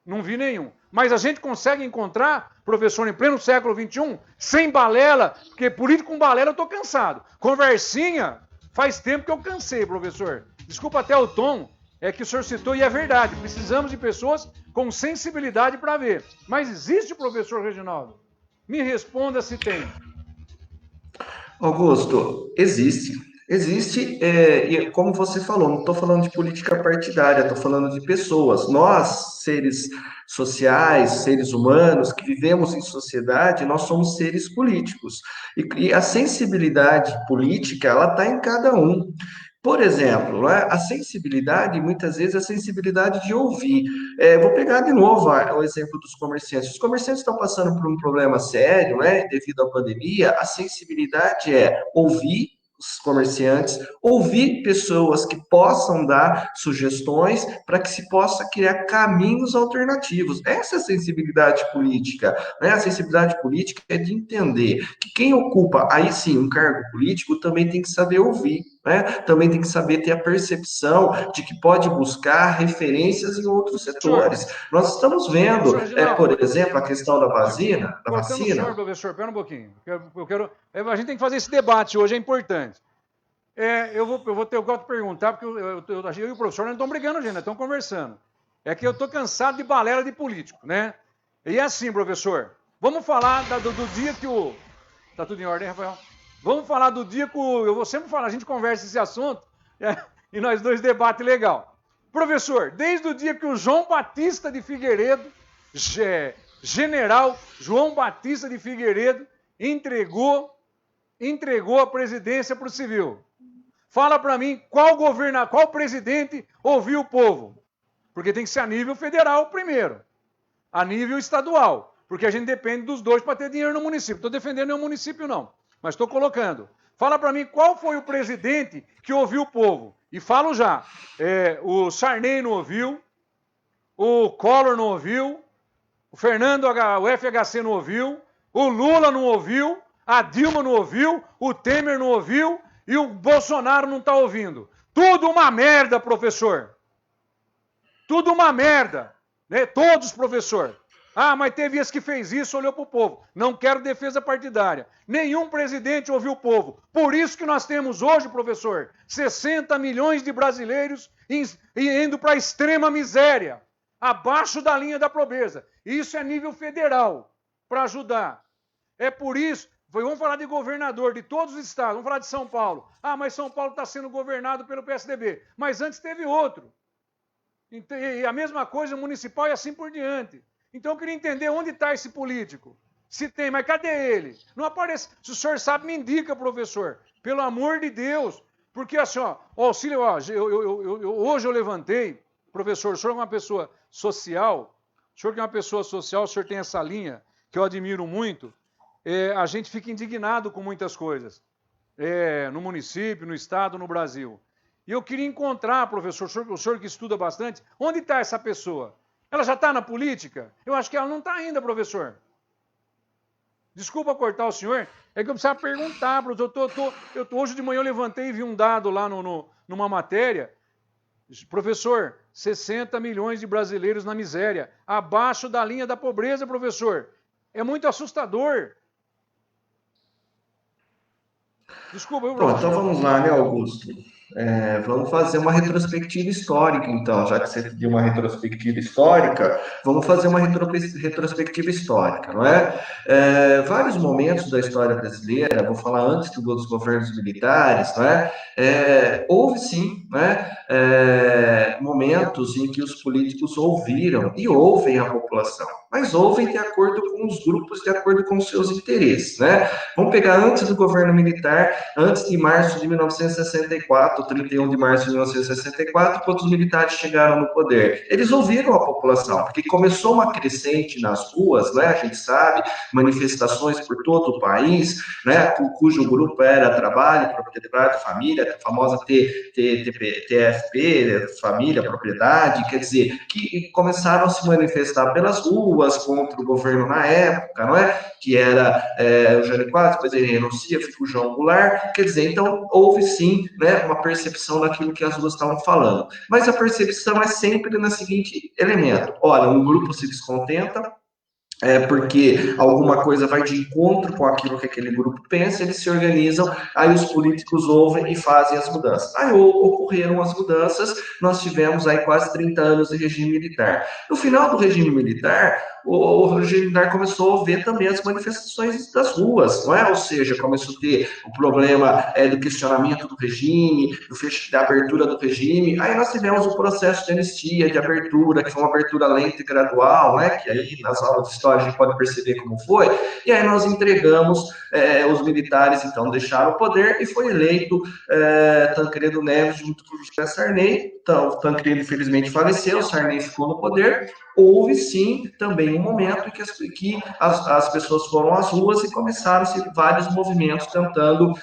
Não vi nenhum. Mas a gente consegue encontrar, professor, em pleno século XXI, sem balela, porque político com balela eu estou cansado. Conversinha, faz tempo que eu cansei, professor. Desculpa até o tom, que o senhor citou, e é verdade. Precisamos de pessoas com sensibilidade para ver. Mas existe, professor Reginaldo? Me responda se tem. Augusto, existe. Existe, e como você falou, não estou falando de política partidária, estou falando de pessoas. Nós, seres sociais, seres humanos, que vivemos em sociedade, nós somos seres políticos. E a sensibilidade política, ela está em cada um. Por exemplo, a sensibilidade, muitas vezes, é a sensibilidade de ouvir. Vou pegar de novo o exemplo dos comerciantes. Os comerciantes estão passando por um problema sério, né, devido à pandemia. A sensibilidade é ouvir, comerciantes, ouvir pessoas que possam dar sugestões para que se possa criar caminhos alternativos. Essa é a sensibilidade política, né? A sensibilidade política é de entender que quem ocupa, aí sim, um cargo político também tem que saber ouvir, né? Também tem que saber ter a percepção de que pode buscar referências em outros setores. Nós estamos vendo, por exemplo, a questão da vacina. Senhor, professor, espera um pouquinho. A gente tem que fazer esse debate hoje, é importante. Eu vou te perguntar, porque eu e o professor não estão brigando, gente, nós estamos conversando. É que eu estou cansado de balela de político, né? E é assim, professor, vamos falar do dia que o... Tá tudo em ordem, Rafael? Vamos falar do dia que o... Eu vou sempre falar, a gente conversa esse assunto e nós dois debate legal. Professor, desde o dia que o João Batista de Figueiredo, general João Batista de Figueiredo, entregou a presidência para o civil. Fala para mim qual presidente ouviu o povo. Porque tem que ser a nível federal primeiro. A nível estadual. Porque a gente depende dos dois para ter dinheiro no município. Estou defendendo nenhum município, não. Mas estou colocando. Fala para mim qual foi o presidente que ouviu o povo. E falo já. O Sarney não ouviu. O Collor não ouviu. O FHC não ouviu. O Lula não ouviu. A Dilma não ouviu. O Temer não ouviu. E o Bolsonaro não está ouvindo. Tudo uma merda, professor. Tudo uma merda. Né? Todos, professor. Ah, mas teve esse que fez isso, olhou para o povo. Não quero defesa partidária. Nenhum presidente ouviu o povo. Por isso que nós temos hoje, professor, 60 milhões de brasileiros indo para a extrema miséria. Abaixo da linha da pobreza. Isso é nível federal, para ajudar. É por isso... Vamos falar de governador de todos os estados, vamos falar de São Paulo. Ah, mas São Paulo está sendo governado pelo PSDB. Mas antes teve outro. E a mesma coisa municipal e assim por diante. Então eu queria entender onde está esse político. Se tem, mas cadê ele? Não aparece. Se o senhor sabe, me indica, professor. Pelo amor de Deus. Porque assim, ó, o auxílio, hoje eu levantei, professor, o senhor é uma pessoa social, o senhor tem essa linha que eu admiro muito. A gente fica indignado com muitas coisas, no município, no estado, no Brasil. E eu queria encontrar, professor, o senhor que estuda bastante, onde está essa pessoa? Ela já está na política? Eu acho que ela não está ainda, professor. Desculpa cortar o senhor, é que eu precisava perguntar, professor. Hoje de manhã eu levantei e vi um dado lá numa matéria. Professor, 60 milhões de brasileiros na miséria, abaixo da linha da pobreza, professor. É muito assustador. Desculpa, então vamos lá, né, Augusto? Vamos fazer uma retrospectiva histórica, então, já que você pediu uma retrospectiva histórica, vamos fazer uma retrospectiva histórica, não é? Vários momentos da história brasileira, vou falar antes dos governos militares, não é? Houve sim, né, momentos em que os políticos ouviram e ouvem a população, mas ouvem de acordo com os grupos, de acordo com os seus interesses, né? Vamos pegar antes do governo militar, antes de março de 1964, 31 de março de 1964, quando os militares chegaram no poder. Eles ouviram a população, porque começou uma crescente nas ruas, né? A gente sabe, manifestações por todo o país, né? Cujo grupo era trabalho, propriedade, família, a famosa TFP, família, propriedade, quer dizer, que começaram a se manifestar pelas ruas contra o governo na época, não é? Que era o Jânio Quadros, depois ele renuncia, fica o João Goulart, quer dizer, então houve sim, né, uma percepção daquilo que as duas estavam falando, mas a percepção é sempre no seguinte elemento: olha, um grupo se descontenta, porque alguma coisa vai de encontro com aquilo que aquele grupo pensa, eles se organizam, aí os políticos ouvem e fazem as mudanças. Aí ocorreram as mudanças, nós tivemos aí quase 30 anos de regime militar. No final do regime militar, o regime militar começou a ver também as manifestações das ruas, não é? Ou seja, começou a ter o problema do questionamento do regime, da abertura do regime. Aí nós tivemos o processo de anistia, de abertura, que foi uma abertura lenta e gradual, né? Que aí nas aulas de história história a gente pode perceber como foi, e aí nós entregamos, os militares então deixaram o poder e foi eleito Tancredo Neves junto com o José Sarney. Então, Tancredo infelizmente faleceu, Sarney ficou no poder. Houve sim também um momento em que as pessoas foram às ruas e começaram-se vários movimentos tentando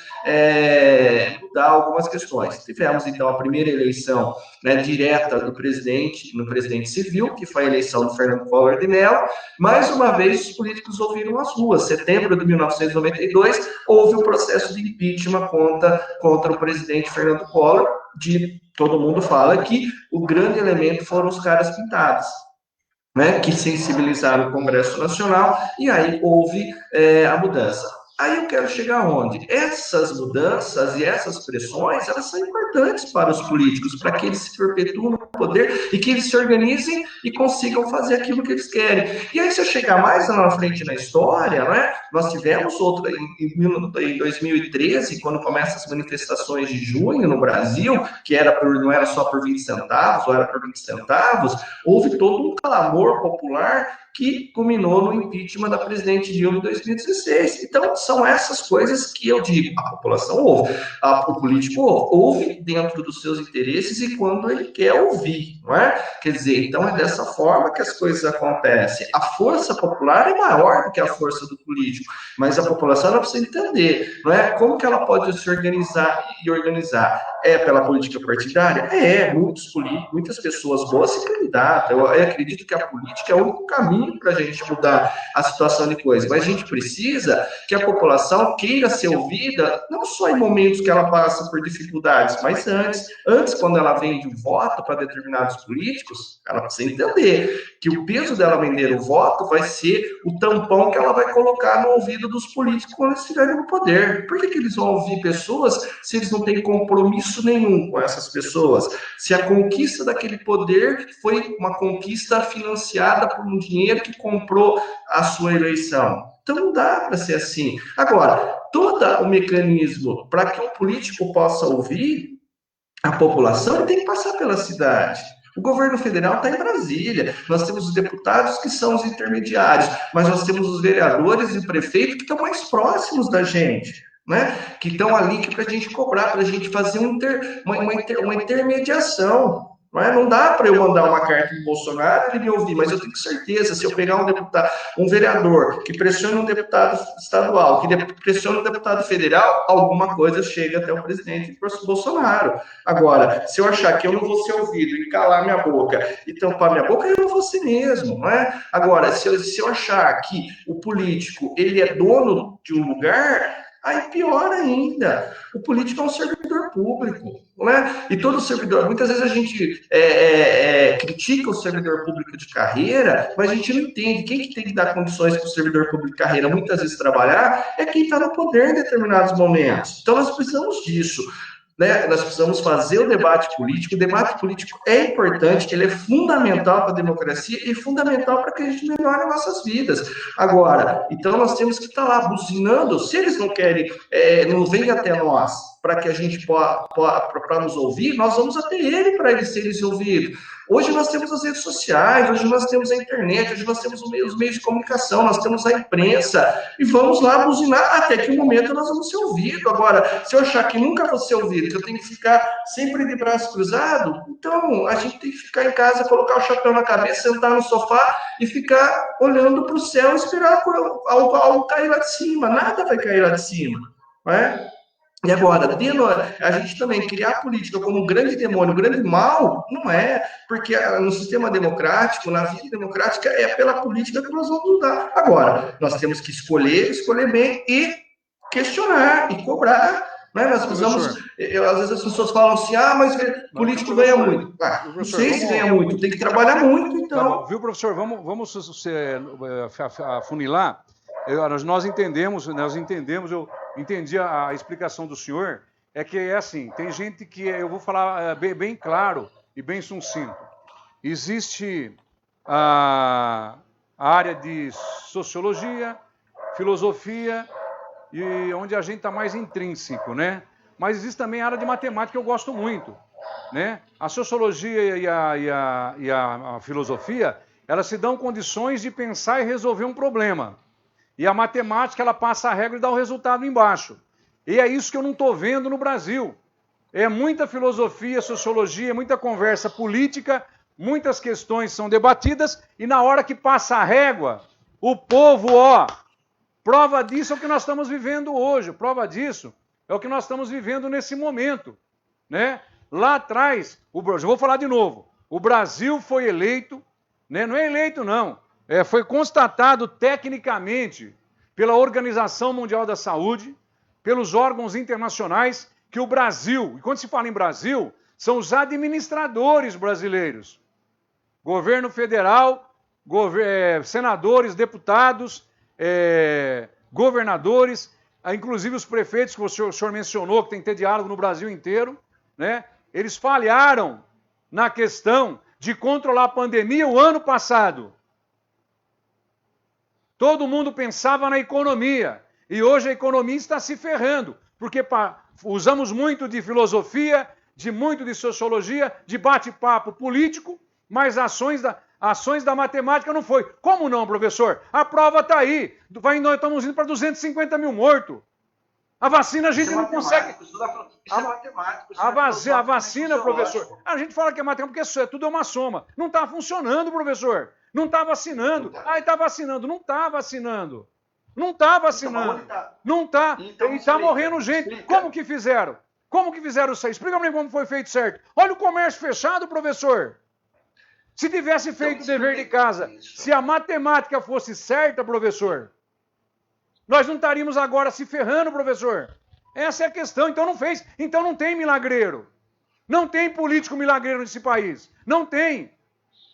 mudar algumas questões. Tivemos então a primeira eleição, né, direta do presidente, no presidente civil, que foi a eleição do Fernando Collor de Mello. Mais uma vez os políticos ouviram as ruas. Setembro de 1992 houve o processo de impeachment contra o presidente Fernando Collor. Todo mundo fala que o grande elemento foram os caras pintados, né, que sensibilizaram o Congresso Nacional, e aí houve a mudança. Aí eu quero chegar aonde? Essas mudanças e essas pressões, elas são importantes para os políticos, para que eles se perpetuem no poder e que eles se organizem e consigam fazer aquilo que eles querem. E aí, se eu chegar mais lá na frente na história, né, nós tivemos outra em 2013, quando começam as manifestações de junho no Brasil, que não era só por 20 centavos, ou era por 20 centavos, houve todo um clamor popular que culminou no impeachment da presidente Dilma em 2016. Então, são essas coisas que eu digo, a população ouve, o político ouve dentro dos seus interesses e quando ele quer ouvir, não é? Quer dizer, então é dessa forma que as coisas acontecem. A força popular é maior do que a força do político, mas a população ela precisa entender, não é? Como que ela pode se organizar e organizar? É pela política partidária? Muitas pessoas boas se candidatam. Eu acredito que a política é o único caminho para a gente mudar a situação de coisas, mas a gente precisa que a população queira ser ouvida, não só em momentos que ela passa por dificuldades, mas antes quando ela vende o voto para determinados políticos, ela precisa entender que o peso dela vender o voto vai ser o tampão que ela vai colocar no ouvido dos políticos quando eles estiverem no poder. Por que eles vão ouvir pessoas se eles não têm compromisso nenhum com essas pessoas? Se a conquista daquele poder foi uma conquista financiada por um dinheiro que comprou a sua eleição. Então não dá para ser assim. Agora, todo o mecanismo para que um político possa ouvir a população, ele tem que passar pela cidade. O governo federal está em Brasília, nós temos os deputados que são os intermediários, mas nós temos os vereadores e o prefeito que estão mais próximos da gente, né? Que estão ali para a gente cobrar, para a gente fazer uma intermediação. Não dá para eu mandar uma carta para o Bolsonaro e ele me ouvir, mas eu tenho certeza, se eu pegar um vereador que pressiona um deputado estadual, que pressiona um deputado federal, alguma coisa chega até o presidente Bolsonaro. Agora, se eu achar que eu não vou ser ouvido e calar minha boca e tampar minha boca, eu não vou ser mesmo, não é? Agora, se eu achar que o político ele é dono de um lugar, aí pior ainda, o político é um servidor público, não é? E todo servidor, muitas vezes a gente critica o servidor público de carreira, mas a gente não entende quem que tem que dar condições para o servidor público de carreira muitas vezes trabalhar é quem está no poder em determinados momentos. Então nós precisamos disso. Né? Nós precisamos fazer o debate político. O debate político é importante, ele é fundamental para a democracia e fundamental para que a gente melhore as nossas vidas. Agora, então nós temos que estar lá buzinando. Se eles não querem, não vêm até nós para que a gente para nos ouvir, nós vamos até ele para eles serem ouvidos. Hoje nós temos as redes sociais, hoje nós temos a internet, hoje nós temos os meios de comunicação, nós temos a imprensa, e vamos lá buzinar até que um momento nós vamos ser ouvidos. Agora, se eu achar que nunca vou ser ouvido, que eu tenho que ficar sempre de braço cruzado, então a gente tem que ficar em casa, colocar o chapéu na cabeça, sentar no sofá e ficar olhando para o céu e esperar algo cair lá de cima. Nada vai cair lá de cima, não é? E agora, a gente também criar a política como um grande demônio, um grande mal, não é, porque no sistema democrático, na vida democrática, é pela política que nós vamos mudar. Agora, nós temos que escolher bem e questionar e cobrar. Né? Nós precisamos, às vezes as pessoas falam assim, mas político ganha muito. Não sei se ganha muito, tem que trabalhar muito, então. Viu, professor, vamos afunilar. Nós entendemos, eu entendi a explicação do senhor, é que é assim, tem gente que, eu vou falar bem claro e bem sucinto, existe a área de sociologia, filosofia, e onde a gente está mais intrínseco, né? Mas existe também a área de matemática que eu gosto muito, né? A sociologia e a filosofia, elas se dão condições de pensar e resolver um problema. E a matemática, ela passa a regra e dá o resultado embaixo. E é isso que eu não estou vendo no Brasil. É muita filosofia, sociologia, muita conversa política, muitas questões são debatidas, e na hora que passa a régua, o povo, prova disso é o que nós estamos vivendo hoje, prova disso é o que nós estamos vivendo nesse momento, né? Lá atrás, eu vou falar de novo, o Brasil foi eleito, né? Não é eleito não, foi constatado tecnicamente pela Organização Mundial da Saúde, pelos órgãos internacionais, que o Brasil, e quando se fala em Brasil, são os administradores brasileiros, governo federal, senadores, deputados, governadores, inclusive os prefeitos que o senhor mencionou, que tem que ter diálogo no Brasil inteiro, né? Eles falharam na questão de controlar a pandemia o ano passado. Todo mundo pensava na economia, e hoje a economia está se ferrando, porque usamos muito de filosofia, muito de sociologia, de bate-papo político, mas ações da matemática não foi. Como não, professor? A prova está aí. Nós estamos indo para 250 mil mortos. A vacina a gente não consegue... Isso é matemático. A vacina, professor... A gente fala que é matemática porque tudo é uma soma. Não está funcionando, professor. Não está vacinando. Está vacinando. Não está vacinando. Não está vacinando. Não está. E está morrendo gente. Como que fizeram? Como que fizeram isso aí? Explica para mim como foi feito certo. Olha o comércio fechado, professor. Se tivesse feito o dever de casa, se a matemática fosse certa, professor, nós não estaríamos agora se ferrando, professor. Essa é a questão. Então não fez. Então não tem milagreiro. Não tem político milagreiro nesse país. Não tem.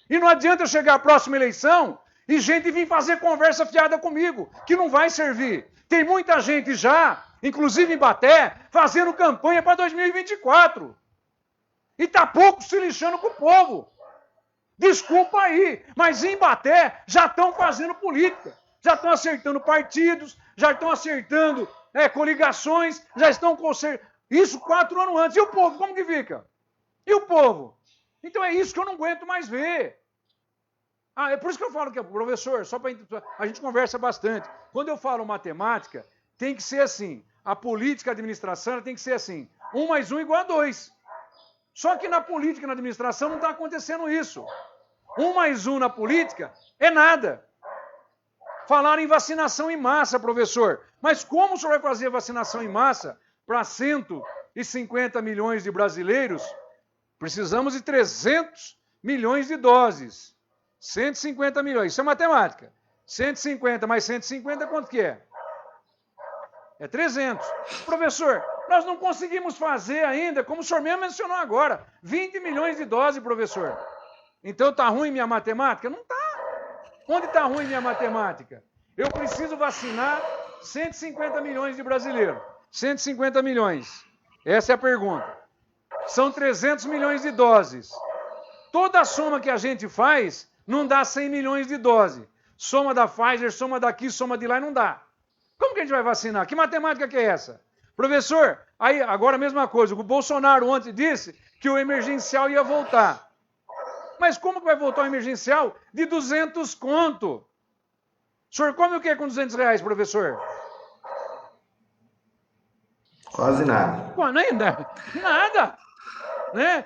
E não adianta eu chegar à próxima eleição e gente vir fazer conversa fiada comigo, que não vai servir. Tem muita gente já, inclusive em Baté, fazendo campanha para 2024. E está pouco se lixando com o povo. Desculpa aí, mas em Baté já estão fazendo política. Já estão acertando partidos, já estão acertando coligações, já estão consertando. Isso 4 anos antes. E o povo, como que fica? E o povo? Então é isso que eu não aguento mais ver. É por isso que eu falo que, professor, a gente conversa bastante. Quando eu falo matemática, tem que ser assim. A política, a administração tem que ser assim. 1 mais 1 igual a 2. Só que na política e na administração não está acontecendo isso. 1 mais 1 na política é nada. Falaram em vacinação em massa, professor. Mas como o senhor vai fazer vacinação em massa para 150 milhões de brasileiros? Precisamos de 300 milhões de doses. 150 milhões. Isso é matemática. 150 mais 150, quanto que é? É 300. Professor, nós não conseguimos fazer ainda, como o senhor mesmo mencionou agora, 20 milhões de doses, professor. Então está ruim minha matemática? Não está. Onde está ruim minha matemática? Eu preciso vacinar 150 milhões de brasileiros. 150 milhões. Essa é a pergunta. São 300 milhões de doses. Toda a soma que a gente faz não dá 100 milhões de doses. Soma da Pfizer, soma daqui, soma de lá e não dá. Como que a gente vai vacinar? Que matemática que é essa? Professor, aí agora a mesma coisa. O Bolsonaro ontem disse que o emergencial ia voltar. Mas como que vai voltar o emergencial? De 200 conto. O senhor come o que com 200 reais, professor? Quase nada. Nada. Né?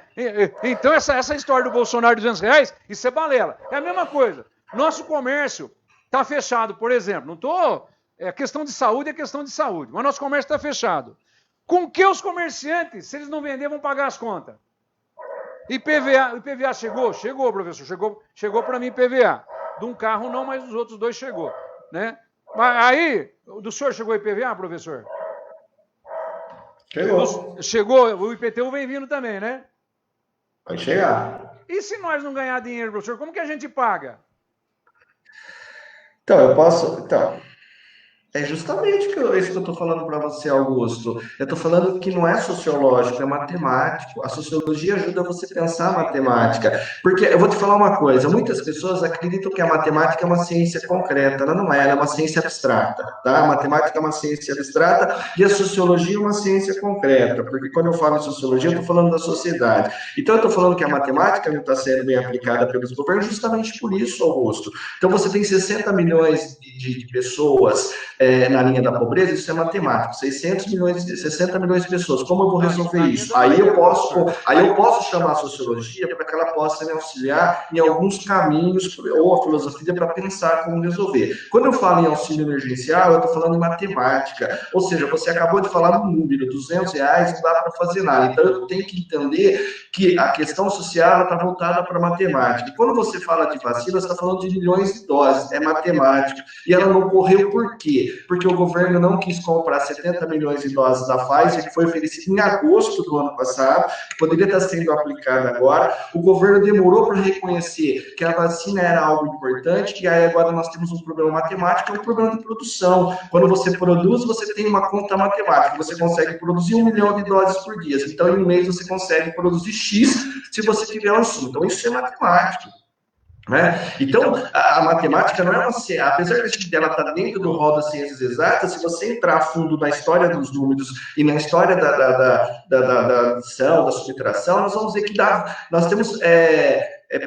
Então essa história do Bolsonaro de 200 reais, isso é balela. É a mesma coisa. Nosso comércio está fechado, por exemplo. Não estou... É questão de saúde, mas nosso comércio está fechado. Com que os comerciantes, se eles não vender, vão pagar as contas? IPVA chegou? Chegou, professor. Chegou para mim IPVA. De um carro não, mas dos outros 2 chegou. Né? Aí, do senhor chegou IPVA, professor? Chegou, o IPTU vem vindo também, né? Vai chegar. E se nós não ganhar dinheiro, professor, como que a gente paga? Então, eu posso... Então, É justamente isso que eu estou falando para você, Augusto. Eu estou falando que não é sociológico, é matemático. A sociologia ajuda você a pensar a matemática. Porque eu vou te falar uma coisa: muitas pessoas acreditam que a matemática é uma ciência concreta. Ela é uma ciência abstrata. Tá? A matemática é uma ciência abstrata e a sociologia é uma ciência concreta. Porque quando eu falo em sociologia, eu estou falando da sociedade. Então, eu estou falando que a matemática não está sendo bem aplicada pelos governos justamente por isso, Augusto. Então, você tem 60 milhões de pessoas na linha da pobreza, isso é matemático, 600 milhões, 60 milhões de pessoas, como eu vou resolver isso? Aí eu posso chamar a sociologia para que ela possa me auxiliar em alguns caminhos, ou a filosofia, para pensar como resolver. Quando eu falo em auxílio emergencial, eu estou falando em matemática, ou seja, você acabou de falar no número, R$ 200 não dá para fazer nada, então eu tenho que entender que a questão social está voltada para a matemática. E quando você fala de vacina, você está falando de milhões de doses, é matemática. E ela não ocorreu por quê? Porque o governo não quis comprar 70 milhões de doses da Pfizer, que foi oferecido em agosto do ano passado, que poderia estar sendo aplicada agora. O governo demorou para reconhecer que a vacina era algo importante, e aí agora nós temos um problema matemático, é um problema de produção. Quando você produz, você tem uma conta matemática, você consegue produzir 1 milhão de doses por dia. Então, em um mês, você consegue produzir X se você tiver um insumo. Então, isso é matemático. Né? Então, a matemática não é uma ciência, apesar de ela estar dentro do rol das ciências exatas, se você entrar a fundo na história dos números e na história da adição, da subtração, nós vamos ver que nós temos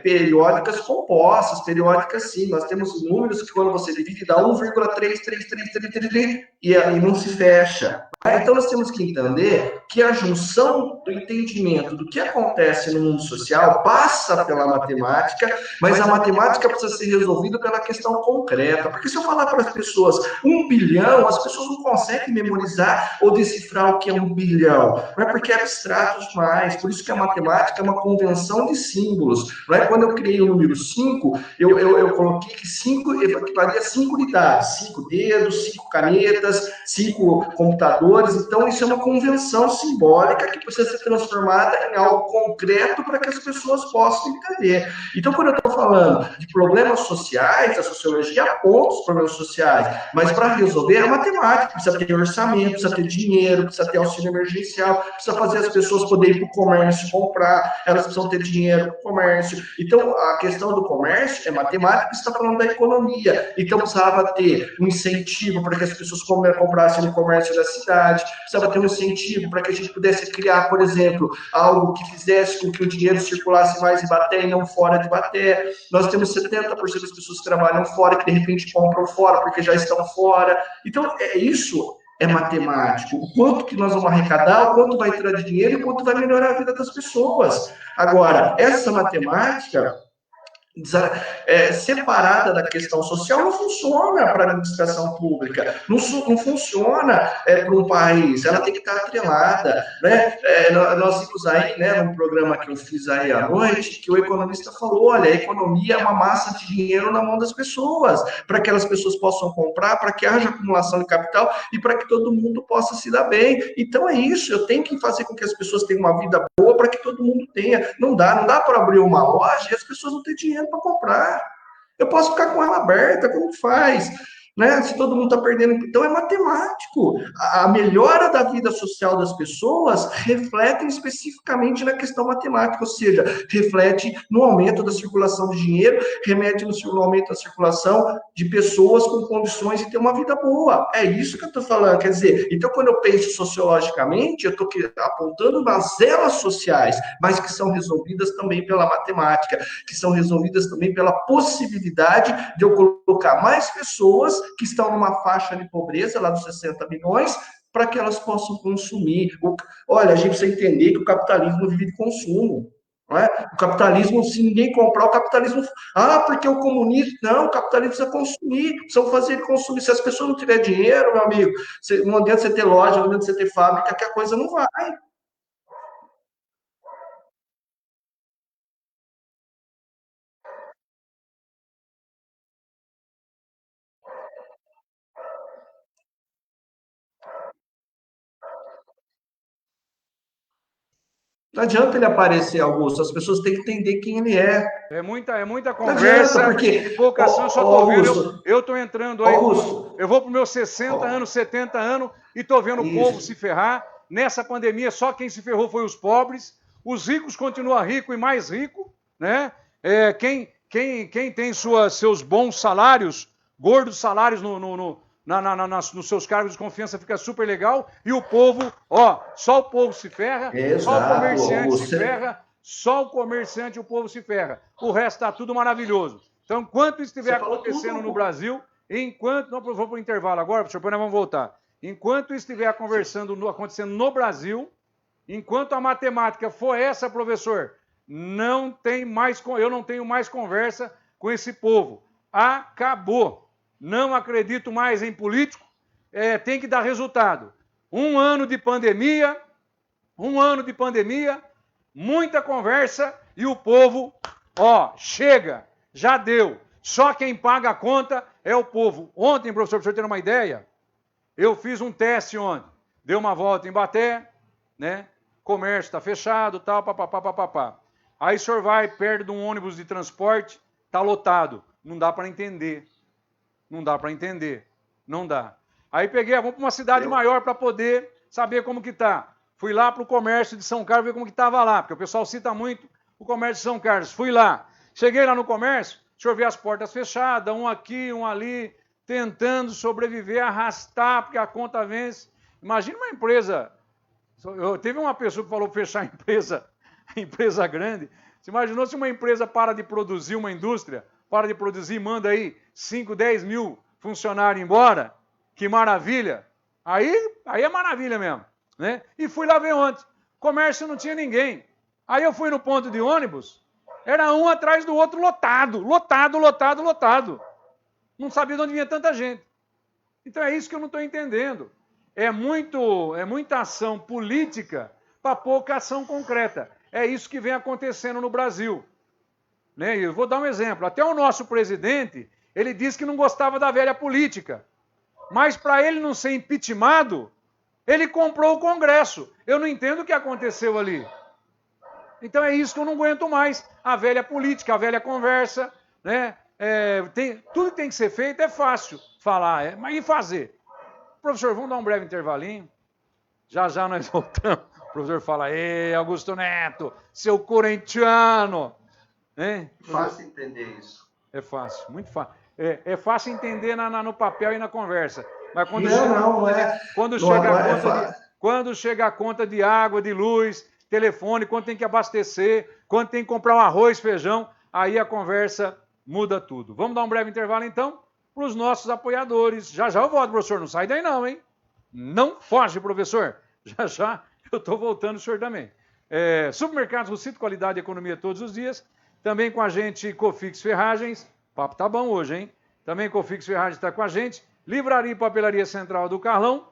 periódicas compostas, periódicas sim, nós temos números que quando você divide dá 1,33333 e não se fecha. Então, nós temos que entender que a junção do entendimento do que acontece no mundo social passa pela matemática, mas a matemática precisa ser resolvida pela questão concreta. Porque se eu falar para as pessoas 1 bilhão, as pessoas não conseguem memorizar ou decifrar o que é 1 bilhão. Não é porque é abstrato demais. Por isso que a matemática é uma convenção de símbolos. Não é? Quando eu criei o número 5, eu coloquei que 5 equivalia a 5 unidades. 5 dedos, 5 canetas, 5 computadores. Então, isso é uma convenção simbólica que precisa ser transformada em algo concreto para que as pessoas possam entender. Então, quando eu estou falando de problemas sociais, a sociologia aponta os problemas sociais, mas para resolver é a matemática, precisa ter orçamento, precisa ter dinheiro, precisa ter auxílio emergencial, precisa fazer as pessoas poderem ir para o comércio comprar, elas precisam ter dinheiro para o comércio. Então, a questão do comércio é matemática, você está falando da economia. Então, precisava ter um incentivo para que as pessoas comprassem no comércio da cidade, precisava ter um incentivo para que a gente pudesse criar, por exemplo, algo que fizesse com que o dinheiro circulasse mais em Ibaté e não fora de Ibaté. Nós temos 70% das pessoas que trabalham fora, que de repente compram fora porque já estão fora. Então, isso é matemático. O quanto que nós vamos arrecadar, o quanto vai entrar de dinheiro e o quanto vai melhorar a vida das pessoas. Agora, essa matemática separada da questão social não funciona para a administração pública, não funciona para um país, ela tem que estar atrelada. Né? Nós vimos aí, né, num programa que eu fiz aí à noite, que o economista falou: olha, a economia é uma massa de dinheiro na mão das pessoas, para que as pessoas possam comprar, para que haja acumulação de capital e para que todo mundo possa se dar bem. Então é isso, eu tenho que fazer com que as pessoas tenham uma vida boa para que todo mundo tenha. Não dá para abrir uma loja e as pessoas não têm dinheiro para comprar. Eu posso ficar com ela aberta, como faz? Né? Se todo mundo está perdendo. Então é matemático. A melhora da vida social das pessoas reflete especificamente na questão matemática, ou seja, reflete no aumento da circulação de dinheiro, remete no aumento da circulação de pessoas com condições de ter uma vida boa. É isso que eu estou falando. Quer dizer, então quando eu penso sociologicamente, eu estou apontando nas elas sociais, mas que são resolvidas também pela matemática, que são resolvidas também pela possibilidade de eu colocar mais pessoas que estão numa faixa de pobreza, lá dos 60 milhões, para que elas possam consumir. Olha, a gente precisa entender que o capitalismo vive de consumo. Não é? O capitalismo, se ninguém comprar, o capitalismo. Ah, porque o comunismo. Não, o capitalismo precisa consumir, precisa fazer ele consumir. Se as pessoas não tiverem dinheiro, meu amigo, não adianta você ter loja, não adianta você ter fábrica, que a coisa não vai. Não adianta ele aparecer, Augusto. As pessoas têm que entender quem ele é. É muita conversa, porque, e pouca ação. Eu só tô vendo, eu tô entrando aí, eu vou para meus 60 anos, 70 anos, e tô vendo o povo se ferrar. Nessa pandemia, só quem se ferrou foi os pobres. Os ricos continuam ricos e mais ricos, né? Quem tem seus bons salários, gordos salários nos seus cargos de confiança, fica super legal. E o povo, só o povo se ferra, só o comerciante se ferra, só o comerciante e o povo se ferra. O resto está tudo maravilhoso. Então, enquanto estiver acontecendo no Brasil, não vou para o intervalo agora, professor, depois nós vamos voltar. Enquanto estiver acontecendo no Brasil, enquanto a matemática for essa, professor, eu não tenho mais conversa com esse povo. Acabou. Não acredito mais em político. Tem que dar resultado. Um ano de pandemia, muita conversa e o povo, chega, já deu. Só quem paga a conta é o povo. Ontem, professor, para o senhor ter uma ideia, eu fiz um teste ontem. Dei uma volta em Baté, né? Comércio está fechado, tal, papapá. Aí o senhor vai perto de um ônibus de transporte, está lotado. Não dá para entender. Não dá. Aí peguei, vamos para uma cidade maior para poder saber como que tá. Fui lá para o comércio de São Carlos ver como que estava lá, porque o pessoal cita muito o comércio de São Carlos. Fui lá. Cheguei lá no comércio, o senhor vê as portas fechadas, um aqui, um ali, tentando sobreviver, arrastar, porque a conta vence. Imagina uma empresa... Teve uma pessoa que falou fechar a empresa grande. Você imaginou se uma empresa para de produzir, uma indústria, para de produzir e manda aí 5, 10 mil funcionários embora? Que maravilha! Aí é maravilha mesmo, né? E fui lá ver ontem. Comércio não tinha ninguém. Aí eu fui no ponto de ônibus, era um atrás do outro lotado. Não sabia de onde vinha tanta gente. Então é isso que eu não estou entendendo. É muita ação política para pouca ação concreta. É isso que vem acontecendo no Brasil. Né? Eu vou dar um exemplo. Até o nosso presidente, ele disse que não gostava da velha política. Mas para ele não ser impeachmentado, ele comprou o Congresso. Eu não entendo o que aconteceu ali. Então é isso que eu não aguento mais. A velha política, a velha conversa. Né? Tudo que tem que ser feito é fácil falar, mas e fazer? Professor, vamos dar um breve intervalinho? Já nós voltamos. O professor fala, Augusto Neto, seu corintiano. Hein? Fácil entender isso. É fácil, muito fácil. É fácil entender no papel e na conversa. Mas quando chega a conta de água, de luz, telefone, quando tem que abastecer, quando tem que comprar um arroz, feijão, aí a conversa muda tudo. Vamos dar um breve intervalo, então, para os nossos apoiadores. Já eu volto, professor. Não sai daí não, hein? Não foge, professor. Já eu estou voltando, o senhor também. Supermercados Russito, qualidade e economia todos os dias. Também com a gente, Cofix Ferragens. O papo tá bom hoje, hein? Também Cofix Ferragens está com a gente. Livraria e Papelaria Central do Carlão.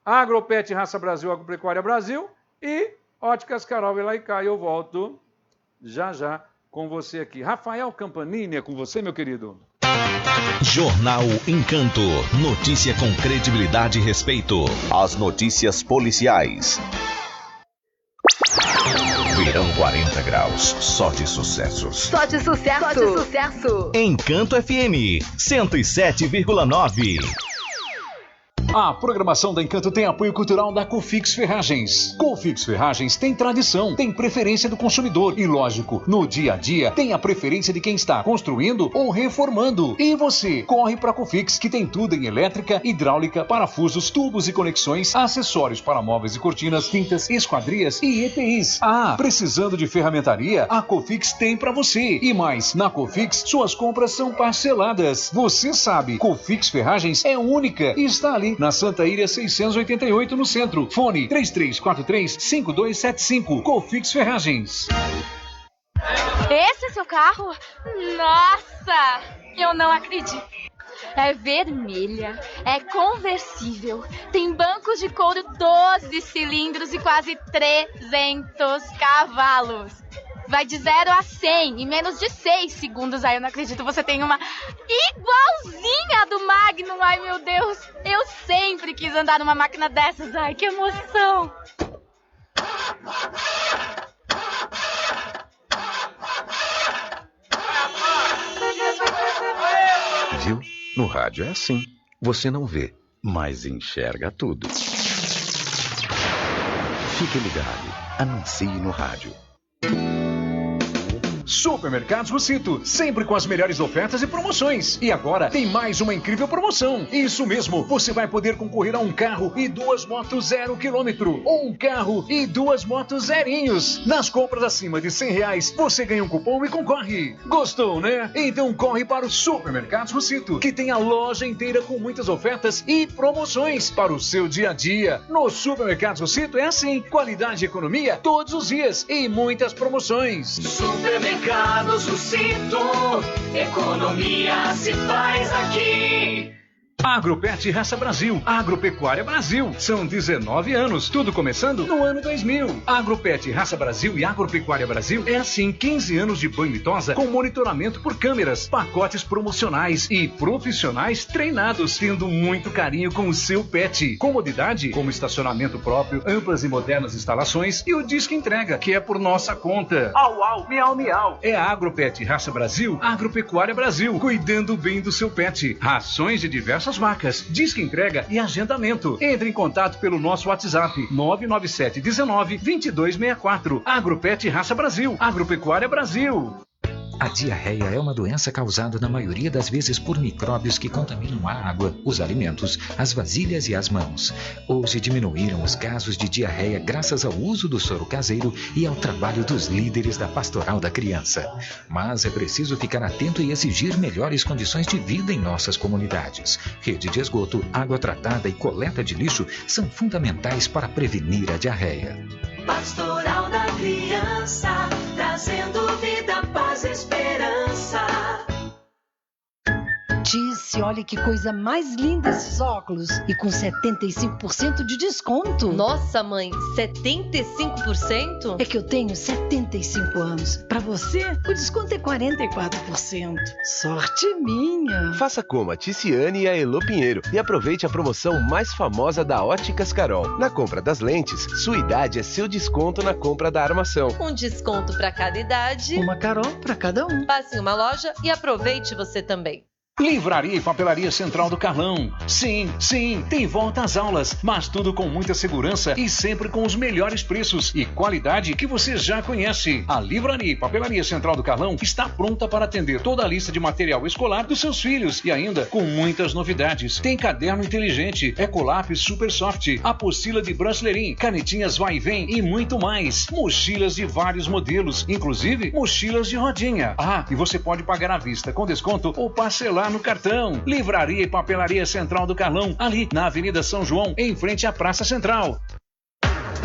Agropet Raça Brasil, Agropecuária Brasil. E Óticas Carol e Laicá. Eu volto já com você aqui. Rafael Campanini, é com você, meu querido. Jornal Encanto. Notícia com credibilidade e respeito. As notícias policiais. Verão 40 graus. Só de sucessos. Só de sucesso. Encanto FM 107,9. A programação da Encanto tem apoio cultural da Cofix Ferragens. Cofix Ferragens tem tradição, tem preferência do consumidor e, lógico, no dia a dia tem a preferência de quem está construindo ou reformando. E você, corre para a Cofix, que tem tudo em elétrica, hidráulica, parafusos, tubos e conexões, acessórios para móveis e cortinas, tintas, esquadrias e EPIs. Precisando de ferramentaria? A Cofix tem para você. E mais, na Cofix, suas compras são parceladas. Você sabe, Cofix Ferragens é única e está ali na Santa Ilha 688, no centro. Fone 3343-5275. Cofix Ferragens. Esse é seu carro? Nossa, eu não acredito. É vermelha, é conversível, tem bancos de couro 12 cilindros e quase 300 cavalos. Vai de 0 a 100 em menos de 6 segundos. Ai, eu não acredito, você tem uma igualzinha do Magnum. Ai, meu Deus, eu sempre quis andar numa máquina dessas. Ai, que emoção. No rádio é assim. Você não vê, mas enxerga tudo. Fique ligado. Anuncie no rádio. Supermercados Rossito, sempre com as melhores ofertas e promoções. E agora tem mais uma incrível promoção. Isso mesmo, você vai poder concorrer a um carro e 2 motos 0 km. Ou um carro e 2 motos zerinhos. Nas compras acima de R$100, você ganha um cupom e concorre. Gostou, né? Então corre para o Supermercados Rossito, que tem a loja inteira com muitas ofertas e promoções para o seu dia a dia. No Supermercados Rossito é assim, qualidade e economia todos os dias e muitas promoções. Supermercados Rossito, economia se faz aqui. Agropet Raça Brasil, Agropecuária Brasil. São 19 anos, tudo começando no ano 2000. Agropet Raça Brasil e Agropecuária Brasil é assim, 15 anos de banho e tosa com monitoramento por câmeras, pacotes promocionais e profissionais treinados, tendo muito carinho com o seu pet. Comodidade, como estacionamento próprio, amplas e modernas instalações e o Disque Entrega, que é por nossa conta. Au, au, miau, miau. É a Agropet Raça Brasil, Agropecuária Brasil, cuidando bem do seu pet. Rações de diversas marcas, Disque Entrega e agendamento. Entre em contato pelo nosso WhatsApp 997 19 2264. Agropet Raça Brasil, Agropecuária Brasil. A diarreia é uma doença causada na maioria das vezes por micróbios que contaminam a água, os alimentos, as vasilhas e as mãos. Hoje diminuíram os casos de diarreia graças ao uso do soro caseiro e ao trabalho dos líderes da Pastoral da Criança. Mas é preciso ficar atento e exigir melhores condições de vida em nossas comunidades. Rede de esgoto, água tratada e coleta de lixo são fundamentais para prevenir a diarreia. Pastoral da Criança, trazendo vida, paz e esperança. Disse, olha que coisa mais linda esses óculos. E com 75% de desconto. Nossa, mãe, 75%? É que eu tenho 75 anos. Pra você, o desconto é 44%. Sorte minha. Faça como a Ticiane e a Elô Pinheiro e aproveite a promoção mais famosa da Óticas Carol. Na compra das lentes, sua idade é seu desconto na compra da armação. Um desconto pra cada idade. Uma Carol pra cada um. Passe em uma loja e aproveite você também. Livraria e Papelaria Central do Carlão. Sim, tem volta às aulas, mas tudo com muita segurança e sempre com os melhores preços e qualidade que você já conhece. A Livraria e Papelaria Central do Carlão está pronta para atender toda a lista de material escolar dos seus filhos e ainda com muitas novidades. Tem caderno inteligente, Ecolápis Super Soft, apostila de Brasileirinho, canetinhas vai e vem e muito mais. Mochilas de vários modelos, inclusive mochilas de rodinha. Ah, e você pode pagar à vista com desconto ou parcelar no cartão. Livraria e Papelaria Central do Carlão, ali na Avenida São João, em frente à Praça Central.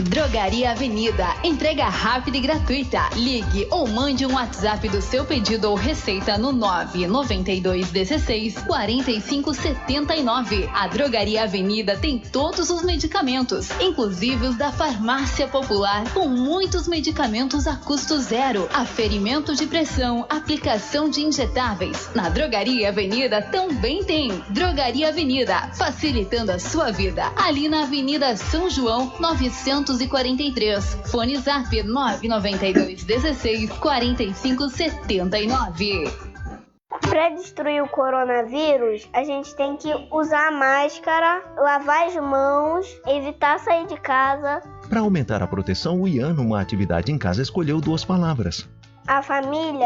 Drogaria Avenida, entrega rápida e gratuita. Ligue ou mande um WhatsApp do seu pedido ou receita no 99216-4579. A Drogaria Avenida tem todos os medicamentos, inclusive os da Farmácia Popular, com muitos medicamentos a custo zero, aferimento de pressão, aplicação de injetáveis. Na Drogaria Avenida também tem Drogaria Avenida, facilitando a sua vida, ali na Avenida São João 943. Fone Zap 99216-4579. Para destruir o coronavírus, a gente tem que usar máscara, lavar as mãos, evitar sair de casa. Para aumentar a proteção, o Ian, numa atividade em casa, escolheu 2 palavras. A família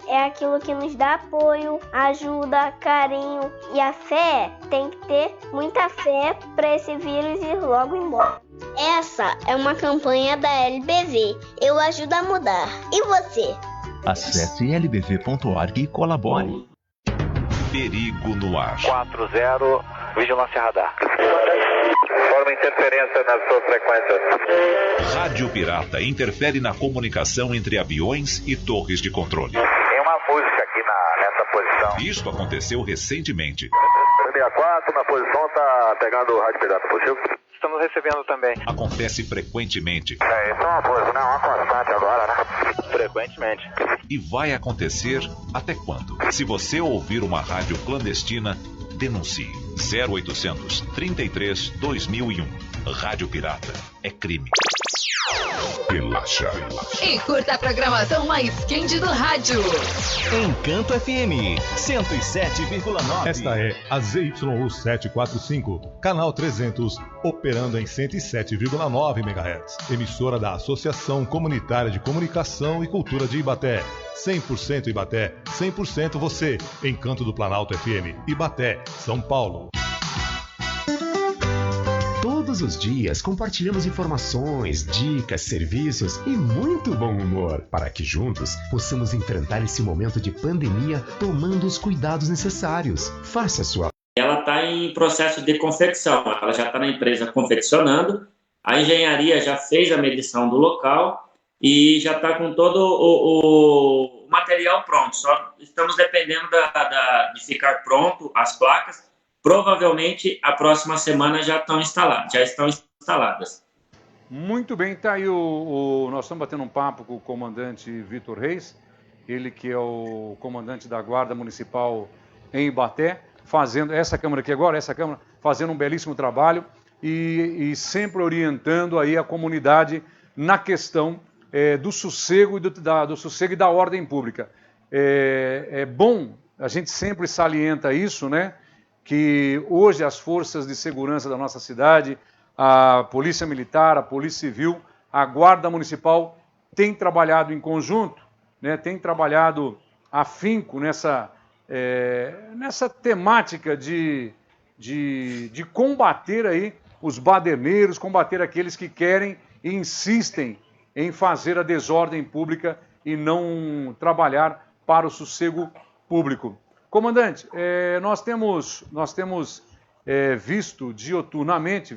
é aquilo que nos dá apoio, ajuda, carinho. E a fé, tem que ter muita fé para esse vírus ir logo embora. Essa é uma campanha da LBV. Eu ajudo a mudar. E você? Acesse lbv.org e colabore. Perigo no ar. 40, vigilância radar. Forma interferência nas suas frequências. Rádio Pirata interfere na comunicação entre aviões e torres de controle. Tem uma música aqui nessa posição. Isto aconteceu recentemente. 64 na posição, tá pegando o rádio pirata positivo. Estamos recebendo também. Acontece frequentemente. Isso é uma coisa, não é uma constante agora, né? Frequentemente. E vai acontecer até quando? Se você ouvir uma rádio clandestina, denuncie. 0800 33 2001. Rádio Pirata é crime. relaxa. E curta a programação mais quente do rádio. Encanto FM 107,9. Esta é a ZYU 745, canal 300, operando em 107,9 MHz. Emissora da Associação Comunitária de Comunicação e Cultura de Ibaté. 100% Ibaté, 100% você. Encanto do Planalto FM, Ibaté, São Paulo. Todos os dias compartilhamos informações, dicas, serviços e muito bom humor para que juntos possamos enfrentar esse momento de pandemia tomando os cuidados necessários. Faça a sua. Ela está em processo de confecção, ela já está na empresa confeccionando, a engenharia já fez a medição do local e já está com todo o material pronto, só estamos dependendo de ficar pronto as placas. Provavelmente a próxima semana já estão instaladas. Muito bem, tá aí nós estamos batendo um papo com o comandante Vitor Reis, ele que é o comandante da Guarda Municipal em Ibaté, fazendo essa câmara aqui agora, fazendo um belíssimo trabalho e sempre orientando aí a comunidade na questão do sossego e da ordem pública. É bom, a gente sempre salienta isso, né? Que hoje as forças de segurança da nossa cidade, a Polícia Militar, a Polícia Civil, a Guarda Municipal têm trabalhado em conjunto, né, têm trabalhado afinco nessa temática de combater aí os baderneiros, combater aqueles que querem e insistem em fazer a desordem pública e não trabalhar para o sossego público. Comandante, nós temos visto dioturnamente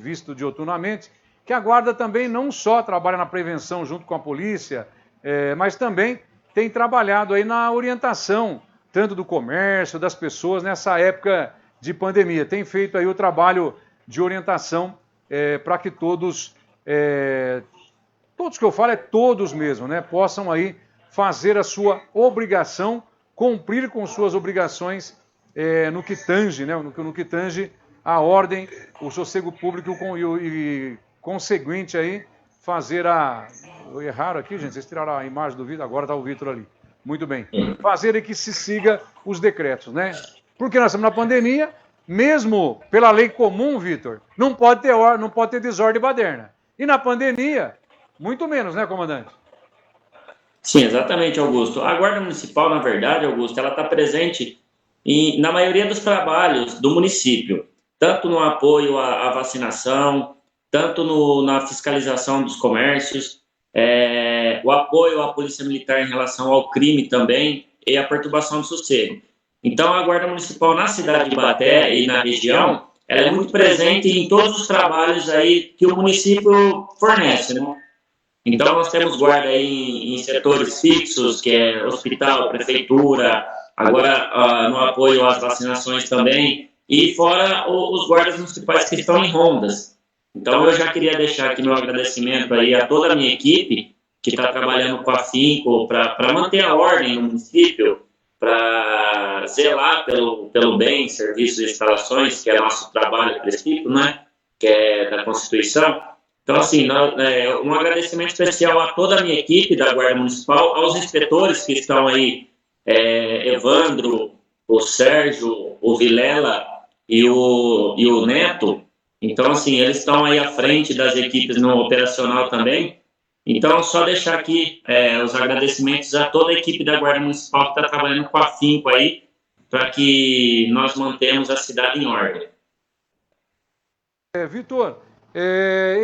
que a Guarda também não só trabalha na prevenção junto com a polícia, mas também tem trabalhado aí na orientação, tanto do comércio, das pessoas, nessa época de pandemia. Tem feito aí o trabalho de orientação para que todos que eu falo todos mesmo, né, possam aí fazer a sua obrigação, cumprir com suas obrigações no que tange, né, no que tange a ordem, o sossego público e conseguinte aí fazer erraram aqui, gente, vocês tiraram a imagem do Vitor, agora está o Vitor ali. Muito bem. Fazer que se siga os decretos, né? Porque nós estamos na pandemia, mesmo pela lei comum, Vitor, não pode ter desordem baderna. E na pandemia, muito menos, né, comandante? Sim, exatamente, Augusto. A Guarda Municipal, na verdade, Augusto, ela está presente na maioria dos trabalhos do município, tanto no apoio à vacinação, tanto na fiscalização dos comércios, o apoio à Polícia Militar em relação ao crime também e a perturbação do sossego. Então, a Guarda Municipal na cidade de Ibaté e na região, ela é muito presente em todos os trabalhos aí que o município fornece, né? Então, nós temos guarda aí em setores fixos, que é hospital, prefeitura, agora no apoio às vacinações também, e fora os guardas municipais que estão em rondas. Então, eu já queria deixar aqui meu agradecimento aí a toda a minha equipe, que está trabalhando com afinco para manter a ordem no município, para zelar pelo bem, serviços e instalações, que é nosso trabalho prescrito, né, que é da Constituição. Então, assim, um agradecimento especial a toda a minha equipe da Guarda Municipal, aos inspetores que estão aí, Evandro, o Sérgio, o Vilela e o Neto. Então, assim, eles estão aí à frente das equipes no operacional também. Então, só deixar aqui os agradecimentos a toda a equipe da Guarda Municipal que está trabalhando com afinco aí, para que nós mantemos a cidade em ordem. Vitor,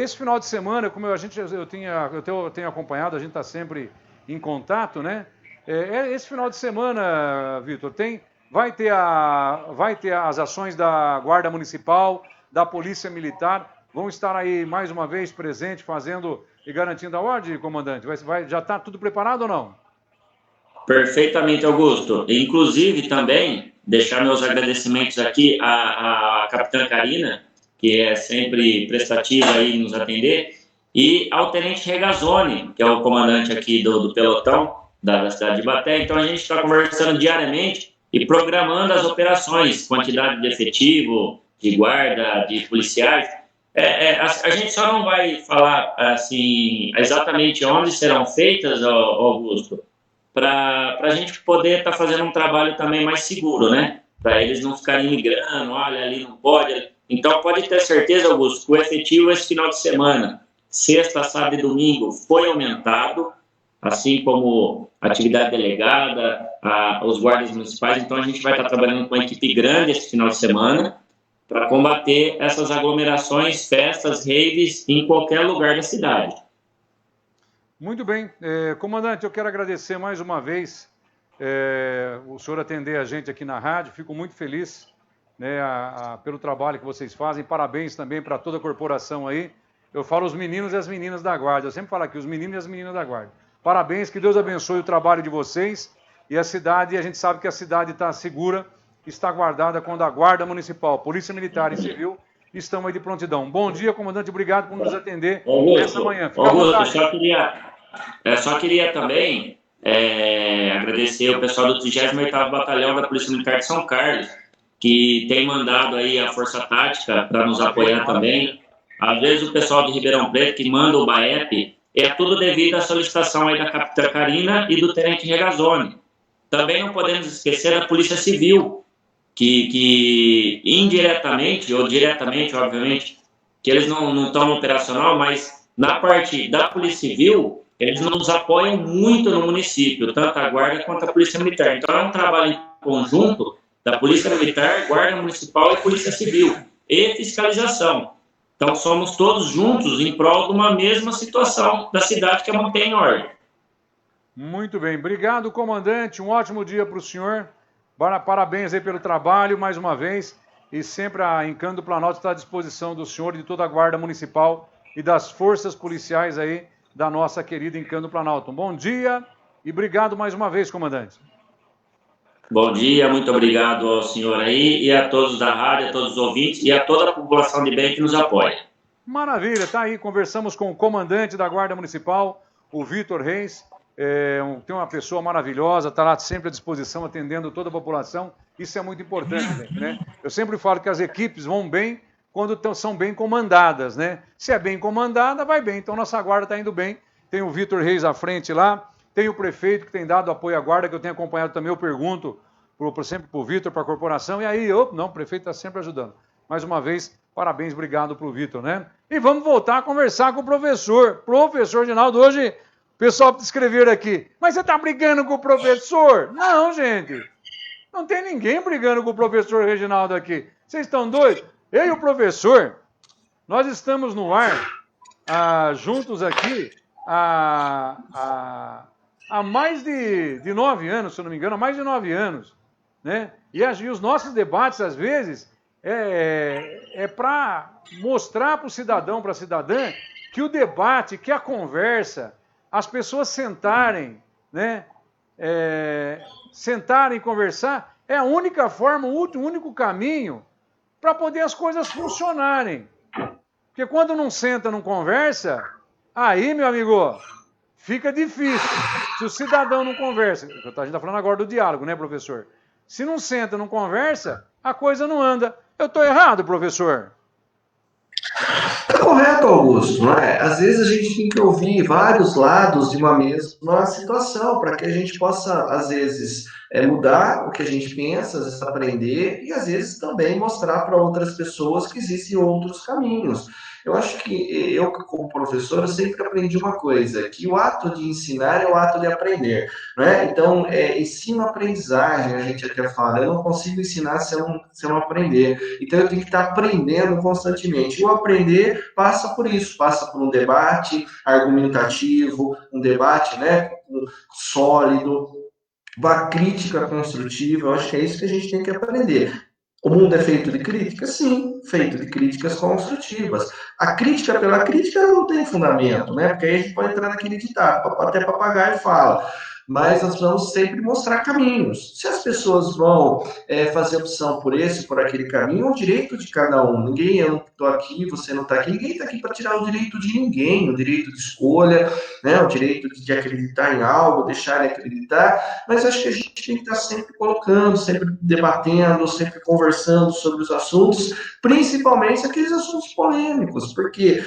esse final de semana, como eu tenho acompanhado, a gente está sempre em contato, né? Esse final de semana, Vitor, vai ter as ações da Guarda Municipal, da Polícia Militar, vão estar aí mais uma vez presente, fazendo e garantindo a ordem, comandante? Já está tudo preparado ou não? Perfeitamente, Augusto. Inclusive, também, deixar meus agradecimentos aqui à Capitã Karina, que é sempre prestativa aí nos atender, e ao Tenente Regazzoni, que é o comandante aqui do pelotão da cidade de Ibaté. Então, a gente está conversando diariamente e programando as operações, quantidade de efetivo, de guarda, de policiais, A gente só não vai falar assim exatamente onde serão feitas, Augusto, para a gente poder estar fazendo um trabalho também mais seguro, né? Para eles não ficarem migrando, olha, ali não pode. Então, pode ter certeza, Augusto, que o efetivo esse final de semana, sexta, sábado e domingo, foi aumentado, assim como a atividade delegada, os guardas municipais. Então, a gente vai estar trabalhando com uma equipe grande esse final de semana para combater essas aglomerações, festas, raves em qualquer lugar da cidade. Muito bem. Comandante, eu quero agradecer mais uma vez o senhor atender a gente aqui na rádio. Fico muito feliz, né, pelo trabalho que vocês fazem. Parabéns também para toda a corporação aí. Eu falo os meninos e as meninas da Guarda. Eu sempre falo aqui, os meninos e as meninas da Guarda. Parabéns, que Deus abençoe o trabalho de vocês. E a cidade, a gente sabe que a cidade está segura, está guardada quando a Guarda Municipal, Polícia Militar e Civil estão aí de prontidão. Bom dia, comandante. Obrigado por nos atender nessa manhã. Augusto, só queria também agradecer o pessoal do 38º Batalhão da Polícia Militar de São Carlos, que tem mandado aí a Força Tática para nos apoiar também. Às vezes o pessoal de Ribeirão Preto que manda o BAEP, é tudo devido à solicitação aí da Capitã Karina e do Tenente Regazzoni. Também não podemos esquecer da Polícia Civil, que indiretamente ou diretamente, obviamente, que eles não estão no operacional, mas na parte da Polícia Civil, eles nos apoiam muito no município, tanto a Guarda quanto a Polícia Militar. Então é um trabalho em conjunto da Polícia Militar, Guarda Municipal e Polícia Civil, e fiscalização. Então somos todos juntos em prol de uma mesma situação da cidade, que é manter em ordem. Muito bem. Obrigado, comandante. Um ótimo dia para o senhor. Parabéns aí pelo trabalho, mais uma vez. E sempre a Encanto do Planalto está à disposição do senhor e de toda a Guarda Municipal e das forças policiais aí da nossa querida Encanto do Planalto. Um bom dia e obrigado mais uma vez, comandante. Bom dia, muito obrigado ao senhor aí e a todos da rádio, a todos os ouvintes e a toda a população de bem que nos apoia. Maravilha, tá aí, conversamos com o comandante da Guarda Municipal, o Vitor Reis, tem uma pessoa maravilhosa, está lá sempre à disposição, atendendo toda a população, isso é muito importante, né? Eu sempre falo que as equipes vão bem quando são bem comandadas, né? Se é bem comandada, vai bem, então nossa Guarda está indo bem, tem o Vitor Reis à frente lá, tem o prefeito que tem dado apoio à Guarda, que eu tenho acompanhado também, eu pergunto sempre para o Vitor, para a corporação, e aí, não, o prefeito está sempre ajudando. Mais uma vez, parabéns, obrigado para o Vitor, né? E vamos voltar a conversar com o professor. Professor Ginaldo, hoje o pessoal escrever aqui, mas você está brigando com o professor? Não, gente, não tem ninguém brigando com o professor Reginaldo aqui. Vocês estão doidos? Eu e o professor, nós estamos no ar, juntos aqui, há mais de 9 anos, se eu não me engano, há mais de 9 anos, né? E os nossos debates, às vezes, para mostrar para o cidadão, para a cidadã, que o debate, que a conversa, as pessoas sentarem, né? Sentarem e conversar, é a única forma, o único caminho para poder as coisas funcionarem. Porque quando não senta, não conversa, aí, meu amigo, fica difícil. Se o cidadão não conversa, a gente está falando agora do diálogo, né, professor? Se não senta, não conversa, a coisa não anda. Eu estou errado, professor? Está correto, Augusto, não é? Às vezes a gente tem que ouvir vários lados de uma mesma situação, para que a gente possa, às vezes, mudar o que a gente pensa, às vezes aprender, e às vezes também mostrar para outras pessoas que existem outros caminhos. Eu acho que eu, como professor, eu sempre aprendi uma coisa, que o ato de ensinar é o ato de aprender, né? Então, ensino-aprendizagem, a gente até fala, eu não consigo ensinar se eu não aprender. Então, eu tenho que estar aprendendo constantemente. E o aprender passa por isso, passa por um debate argumentativo, um debate, né, sólido, uma crítica construtiva. Eu acho que é isso que a gente tem que aprender. O mundo é feito de críticas? Sim, feito de críticas construtivas. A crítica pela crítica não tem fundamento, né? Porque aí a gente pode entrar naquele ditado, até papagaio fala. mas nós vamos sempre mostrar caminhos. Se as pessoas vão fazer opção por esse, por aquele caminho, é o direito de cada um. Ninguém, eu não estou aqui, você não está aqui, ninguém está aqui para tirar o direito de ninguém, o direito de escolha, né, o direito de acreditar em algo, deixar de acreditar, mas acho que a gente tem que estar sempre colocando, sempre debatendo, sempre conversando sobre os assuntos, principalmente aqueles assuntos polêmicos, porque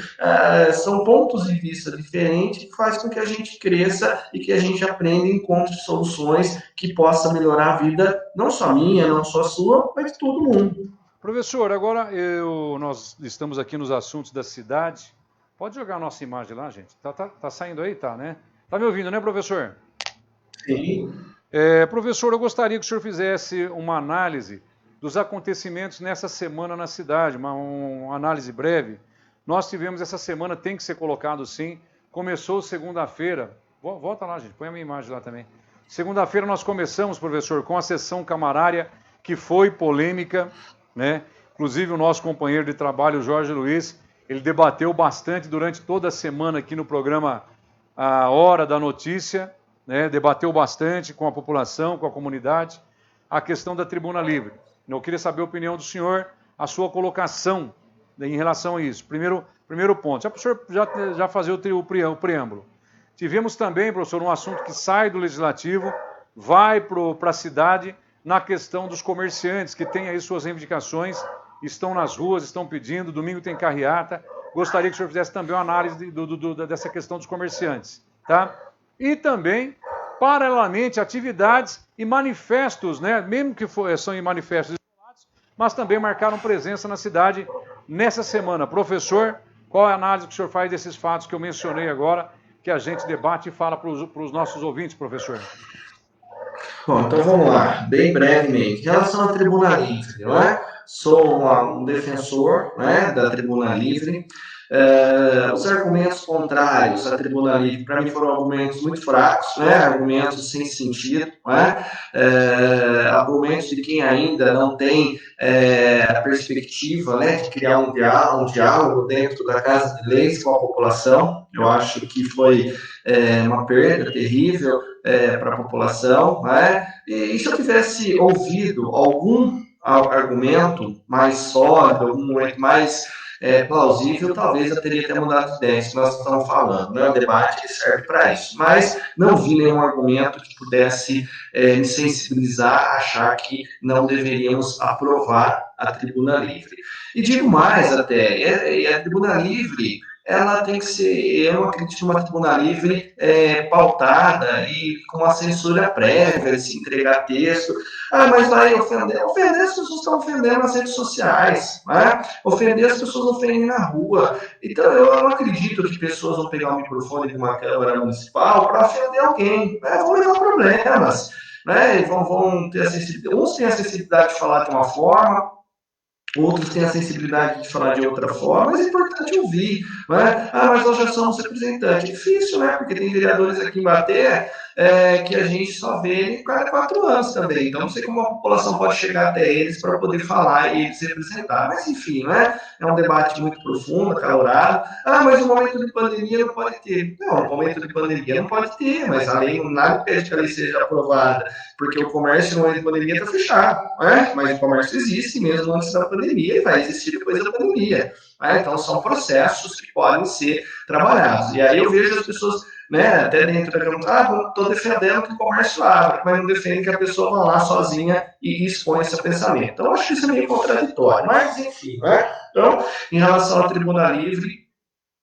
são pontos de vista diferentes que faz com que a gente cresça e que a gente aprenda e encontre soluções que possam melhorar a vida, não só minha, não só sua, mas de todo mundo. Professor, agora nós estamos aqui nos assuntos da cidade. Pode jogar a nossa imagem lá, gente? Tá saindo aí? Tá, né? Tá me ouvindo, né, professor? Sim. Professor, eu gostaria que o senhor fizesse uma análise dos acontecimentos nessa semana na cidade, uma análise breve. Nós tivemos essa semana, tem que ser colocado sim, começou segunda-feira, volta lá, gente, põe a minha imagem lá também. Segunda-feira nós começamos, professor, com a sessão camarária, que foi polêmica, né? Inclusive o nosso companheiro de trabalho, Jorge Luiz, ele debateu bastante durante toda a semana aqui no programa A Hora da Notícia, né? Debateu bastante com a população, com a comunidade, a questão da Tribuna Livre. Eu queria saber a opinião do senhor, a sua colocação em relação a isso. Primeiro ponto, já para o senhor já fazer o preâmbulo. Tivemos também, professor, um assunto que sai do Legislativo, vai para a cidade, na questão dos comerciantes, que têm aí suas reivindicações, estão nas ruas, estão pedindo, domingo tem carreata. Gostaria que o senhor fizesse também uma análise dessa questão dos comerciantes, tá? E também, paralelamente, atividades e manifestos, né? Mesmo que são em manifestos isolados, mas também marcaram presença na cidade nessa semana. Professor, qual é a análise que o senhor faz desses fatos que eu mencionei agora, que a gente debate e fala para os nossos ouvintes, professor? Bom, então vamos lá, bem brevemente. Em relação à Tribuna Livre, não é? Sou um defensor, né, da Tribuna Livre. Os argumentos contrários à Tribuna Livre, para mim, foram argumentos muito fracos, né? Argumentos sem sentido, né? Argumentos de quem ainda não tem a perspectiva, né, de criar um diálogo dentro da Casa de Leis com a população. Eu acho que foi uma perda terrível para a população, né? E se eu tivesse ouvido algum argumento mais sólido, algum momento mais plausível, talvez eu teria até mudado de ideia, isso nós estamos falando, né? O debate serve para isso, mas não vi nenhum argumento que pudesse me sensibilizar a achar que não deveríamos aprovar a Tribuna Livre. E digo mais até, a Tribuna Livre, ela tem que ser, eu acredito, uma Tribuna Livre pautada e com uma censura prévia, se entregar texto. Mas vai ofender as pessoas estão ofendendo nas redes sociais, né? Ofender as pessoas ofendem na rua. Então, eu não acredito que pessoas vão pegar o microfone de uma Câmara Municipal para ofender alguém, né? Vão levar problemas, né? E vão ter a sensibilidade, uns têm a sensibilidade de falar de uma forma, outros têm a sensibilidade de falar de outra forma, mas é importante ouvir, né? Mas nós já somos representantes. É difícil, né? Porque tem vereadores aqui em Baté que a gente só vê em cada 4 anos também. Então, não sei como a população pode chegar até eles para poder falar e eles representar. Mas, enfim, né? É um debate muito profundo, acalorado. Mas no momento de pandemia não pode ter. Não, no momento de pandemia não pode ter, mas a lei, nada pede que a lei seja aprovada, porque o comércio no momento de pandemia está fechado, né? Mas o comércio existe mesmo antes da pandemia e vai existir depois da pandemia. Né? Então, são processos que podem ser trabalhados. E aí eu vejo as pessoas, né, até dentro da pergunta, estou defendendo que o comércio abra, mas não defende que a pessoa vá lá sozinha e exponha esse pensamento. Então, eu acho que isso é meio contraditório, mas enfim, né? Então, em relação à Tribuna Livre,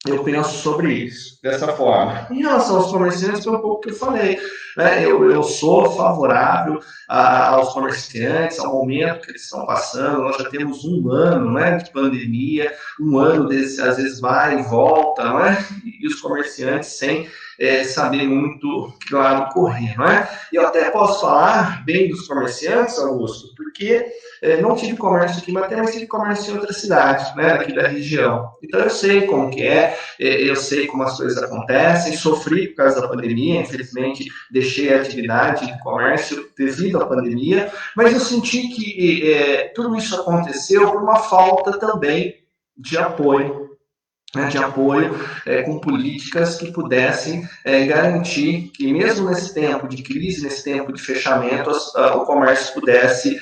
eu penso sobre isso, dessa forma. Em relação aos comerciantes, foi um pouco o que eu falei, né? Eu sou favorável aos comerciantes, ao momento que eles estão passando. Nós já temos um ano, né, de pandemia, um ano desse, às vezes vai e volta, né? E os comerciantes sem saber muito que lado correr, né? E eu até posso falar bem dos comerciantes, Augusto, porque não tive comércio aqui em Baté, mas tive comércio em outras cidades, né, aqui da região. Então eu sei como que eu sei como as coisas acontecem, sofri por causa da pandemia, infelizmente deixei a atividade de comércio devido à pandemia, mas eu senti que tudo isso aconteceu por uma falta também de apoio de apoio com políticas que pudessem garantir que mesmo nesse tempo de crise, nesse tempo de fechamento, o comércio pudesse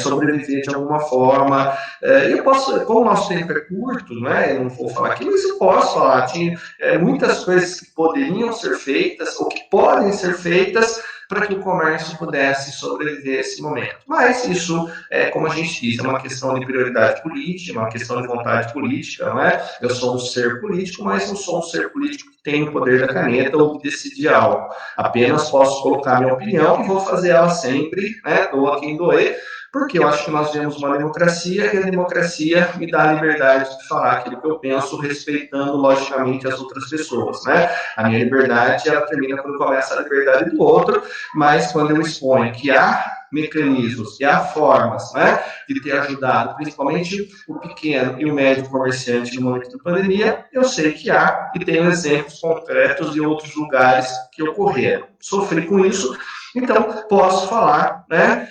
sobreviver de alguma forma. Eu posso, como o nosso tempo é curto, né, eu não vou falar aqui, mas eu posso falar de muitas coisas que poderiam ser feitas ou que podem ser feitas para que o comércio pudesse sobreviver a esse momento. Mas isso, como a gente diz, é uma questão de prioridade política, uma questão de vontade política, não é? Eu sou um ser político, mas não sou um ser político que tem o poder da caneta ou de decidir algo. Apenas posso colocar minha opinião e vou fazer ela sempre, né? Doa quem doer, porque eu acho que nós vivemos uma democracia e a democracia me dá a liberdade de falar aquilo que eu penso, respeitando, logicamente, as outras pessoas, né? A minha liberdade, ela termina quando começa a liberdade do outro, mas quando eu exponho que há mecanismos, que há formas, né, de ter ajudado, principalmente o pequeno e o médio comerciante no momento da pandemia, eu sei que há e tenho exemplos concretos de outros lugares que ocorreram. Sofri com isso, então posso falar, né,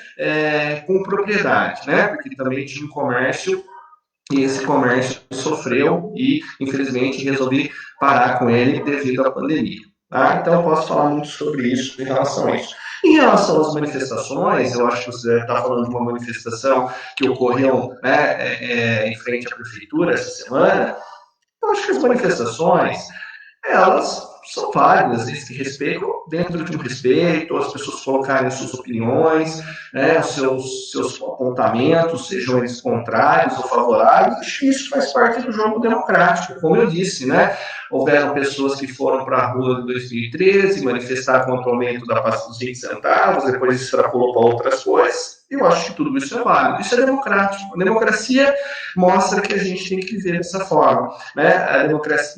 com propriedade, né, porque também tinha um comércio e esse comércio sofreu e, infelizmente, resolvi parar com ele devido à pandemia. Tá? Então, eu posso falar muito sobre isso em relação a isso. Em relação às manifestações, eu acho que você está falando de uma manifestação que ocorreu, né, em frente à prefeitura essa semana. Eu acho que as manifestações, elas são válidas, desde que respeitam, dentro de um respeito, as pessoas colocarem suas opiniões, né, os seus apontamentos, sejam eles contrários ou favoráveis. Acho que isso faz parte do jogo democrático, como eu disse, né? Houveram pessoas que foram para a rua em 2013 manifestar contra o aumento da pasta dos 20 centavos, depois extrapolou para outras coisas. Eu acho que tudo isso é válido. Isso é democrático. A democracia mostra que a gente tem que viver dessa forma, né?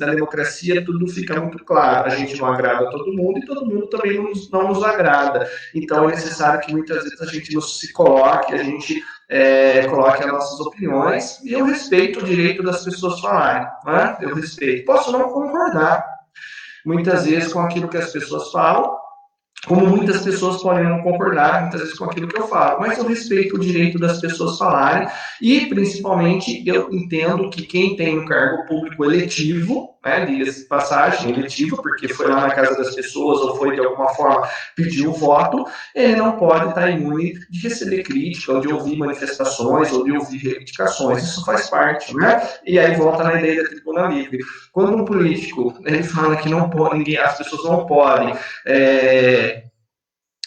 Na democracia tudo fica muito claro. A gente não agrada a todo mundo e todo mundo também não nos agrada. Então é necessário que muitas vezes a gente não se coloque, a gente coloque as nossas opiniões, e eu respeito o direito das pessoas falarem, né? Eu respeito. Posso não concordar muitas vezes com aquilo que as pessoas falam, como muitas pessoas podem não concordar, muitas vezes, com aquilo que eu falo, mas eu respeito o direito das pessoas falarem e, principalmente, eu entendo que quem tem um cargo público eletivo, né, diga-se de passagem, eletivo, porque foi lá na casa das pessoas ou foi, de alguma forma, pedir o voto, ele não pode estar imune de receber crítica, ou de ouvir manifestações, ou de ouvir reivindicações. Isso faz parte, né? E aí volta na ideia da tribuna livre. Quando um político ele fala que não pode, as pessoas não podem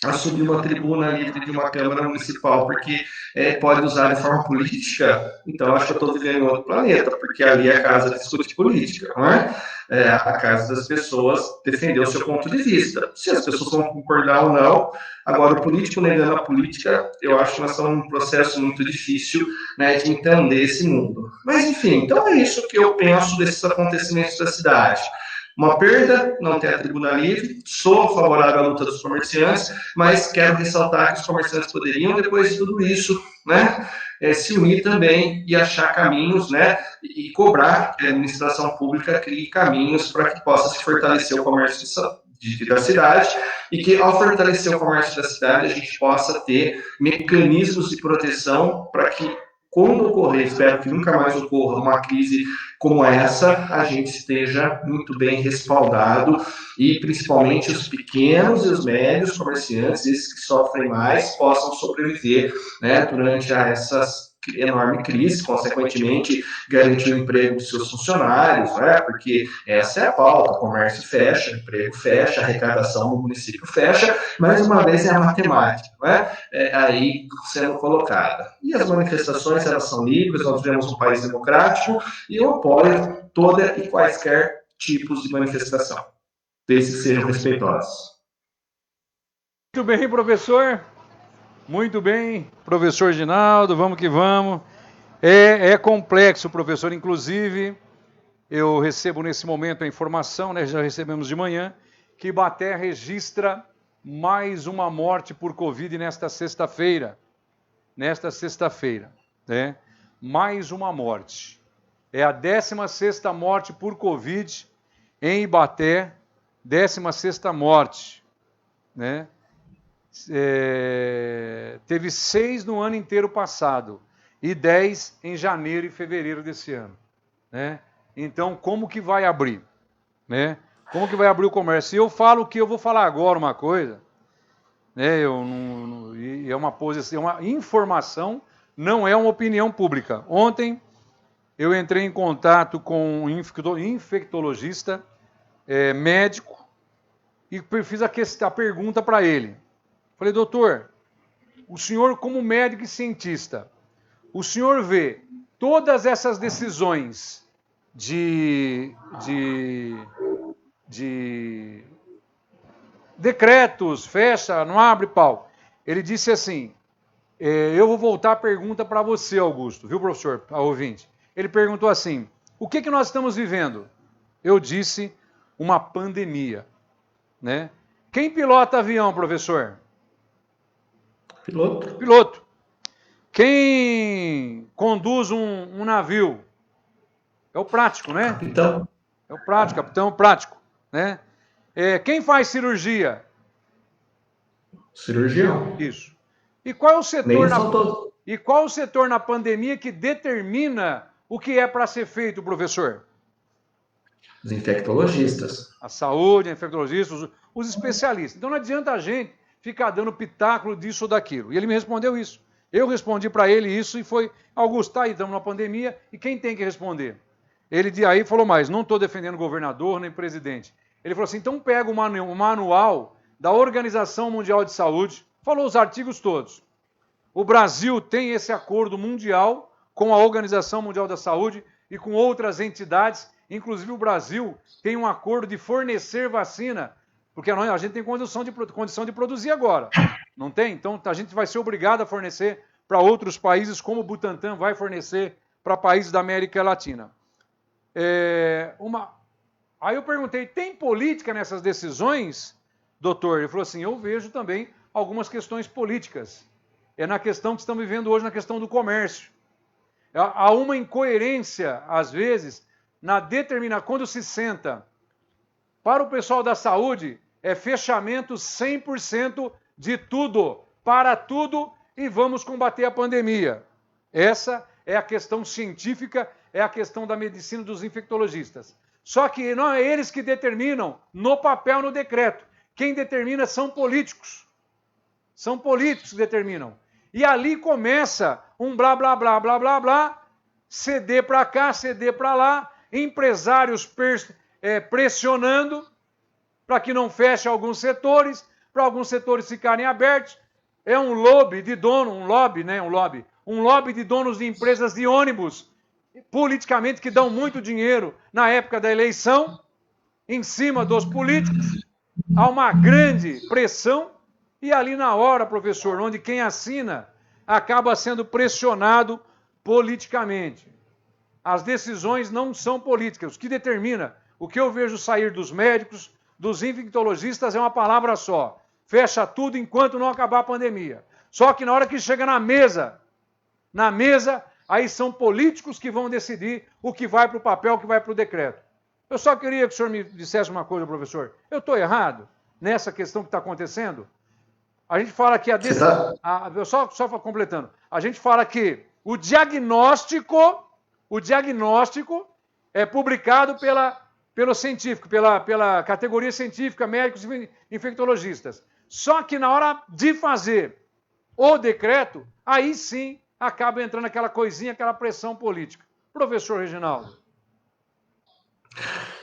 assumir uma tribuna livre de uma Câmara Municipal porque pode usar de forma política, então acho que eu estou vivendo em outro planeta, porque ali é a casa de discutir política, não é? A casa das pessoas defender o seu ponto de vista. Se as pessoas vão concordar ou não, agora o político negando a política, eu acho que nós estamos num processo muito difícil, né, de entender esse mundo. Mas enfim, então é isso que eu penso desses acontecimentos da cidade. Uma perda, não ter a tribuna livre, sou favorável à luta dos comerciantes, mas quero ressaltar que os comerciantes poderiam, depois de tudo isso, né, se unir também e achar caminhos, né, e cobrar que a administração pública crie caminhos para que possa se fortalecer o comércio da cidade e que, ao fortalecer o comércio da cidade, a gente possa ter mecanismos de proteção para que, quando ocorrer, espero que nunca mais ocorra uma crise como essa, a gente esteja muito bem respaldado e, principalmente, os pequenos e os médios comerciantes, esses que sofrem mais, possam sobreviver, né, durante essas enorme crise, consequentemente garantir o emprego dos seus funcionários, né? Porque essa é a pauta, o comércio fecha, o emprego fecha, a arrecadação no município fecha, mais uma vez é a matemática, né? Aí sendo colocada. E as manifestações, elas são livres, nós vivemos um país democrático e eu apoio toda e quaisquer tipos de manifestação, desde que sejam respeitosos. Muito bem, professor. Muito bem, professor Ginaldo, vamos que vamos. É complexo, professor, inclusive, eu recebo nesse momento a informação, né, já recebemos de manhã, que Ibaté registra mais uma morte por Covid nesta sexta-feira. Né? Mais uma morte. É a 16ª morte por Covid em Ibaté, 16ª morte, né? Teve 6 no ano inteiro passado e 10 em janeiro e fevereiro desse ano, né? Então, como que vai abrir? Né? Como que vai abrir o comércio? E eu falo que eu vou falar agora uma coisa, né? É uma posição, uma informação, não é uma opinião pública. Ontem eu entrei em contato com um infectologista, médico, e fiz a pergunta para ele. Falei, doutor, o senhor como médico e cientista, o senhor vê todas essas decisões de decretos, fecha, não abre pau. Ele disse assim, eu vou voltar a pergunta para você, Augusto, viu, professor, a ouvinte? Ele perguntou assim, o que nós estamos vivendo? Eu disse, uma pandemia, né? Quem pilota avião, professor? Piloto. Piloto. Quem conduz um navio? É o prático, né? Capitão. É o prático, capitão prático, né? Quem faz cirurgia? Cirurgião. Isso. E qual é o setor Nem qual o setor na pandemia que determina o que é para ser feito, professor? Os infectologistas. A saúde, a infectologistas, os especialistas. Então não adianta a gente ficar dando pitáculo disso ou daquilo. E ele me respondeu isso. Eu respondi para ele isso e foi, Augusto, tá aí, estamos na pandemia, e quem tem que responder? Ele de aí falou mais, não estou defendendo o governador nem presidente. Ele falou assim, então pega o manual da Organização Mundial de Saúde, falou os artigos todos. O Brasil tem esse acordo mundial com a Organização Mundial da Saúde e com outras entidades, inclusive o Brasil tem um acordo de fornecer vacina, porque a gente tem condição de produzir agora, não tem? Então a gente vai ser obrigado a fornecer para outros países, como o Butantan vai fornecer para países da América Latina. Aí eu perguntei, tem política nessas decisões, doutor? Ele falou assim, eu vejo também algumas questões políticas. É na questão que estamos vivendo hoje, na questão do comércio. Há uma incoerência, às vezes, na determinação, quando se senta para o pessoal da saúde, é fechamento 100% de tudo, para tudo, e vamos combater a pandemia. Essa é a questão científica, é a questão da medicina dos infectologistas. Só que não é eles que determinam no papel, no decreto. Quem determina são políticos. São políticos que determinam. E ali começa um blá, blá, blá, blá, blá, blá, ceder para cá, ceder para lá, empresários pressionando para que não feche alguns setores, para alguns setores ficarem abertos. É um lobby de dono, um lobby de donos de empresas de ônibus, politicamente, que dão muito dinheiro na época da eleição, em cima dos políticos. Há uma grande pressão, e ali na hora, professor, onde quem assina acaba sendo pressionado politicamente. As decisões não são políticas. O que determina, o que eu vejo sair dos médicos, dos infectologistas, é uma palavra só. Fecha tudo enquanto não acabar a pandemia. Só que na hora que chega na mesa, aí são políticos que vão decidir o que vai para o papel, o que vai para o decreto. Eu só queria que o senhor me dissesse uma coisa, professor. Eu estou errado nessa questão que está acontecendo? A gente fala que só completando. A gente fala que o diagnóstico é publicado pelo científico, pela categoria científica, médicos e infectologistas. Só que na hora de fazer o decreto, aí sim acaba entrando aquela coisinha, aquela pressão política. Professor Reginaldo.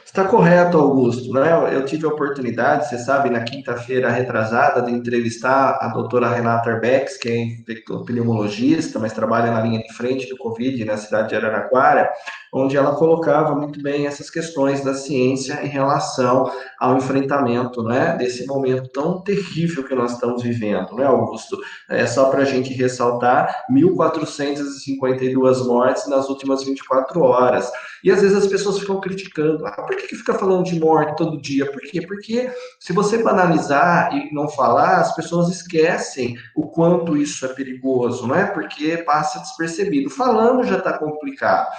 Está correto, Augusto, né? Eu tive a oportunidade, você sabe, na quinta-feira retrasada, de entrevistar a doutora Renata Arbex, que é pneumologista, mas trabalha na linha de frente do Covid na cidade de Araraquara, onde ela colocava muito bem essas questões da ciência em relação ao enfrentamento, né, desse momento tão terrível que nós estamos vivendo, né, Augusto? É só para a gente ressaltar, 1.452 mortes nas últimas 24 horas. E às vezes as pessoas ficam criticando, por que fica falando de morte todo dia? Por quê? Porque se você banalizar e não falar, as pessoas esquecem o quanto isso é perigoso, né? Porque passa despercebido. Falando já está complicado.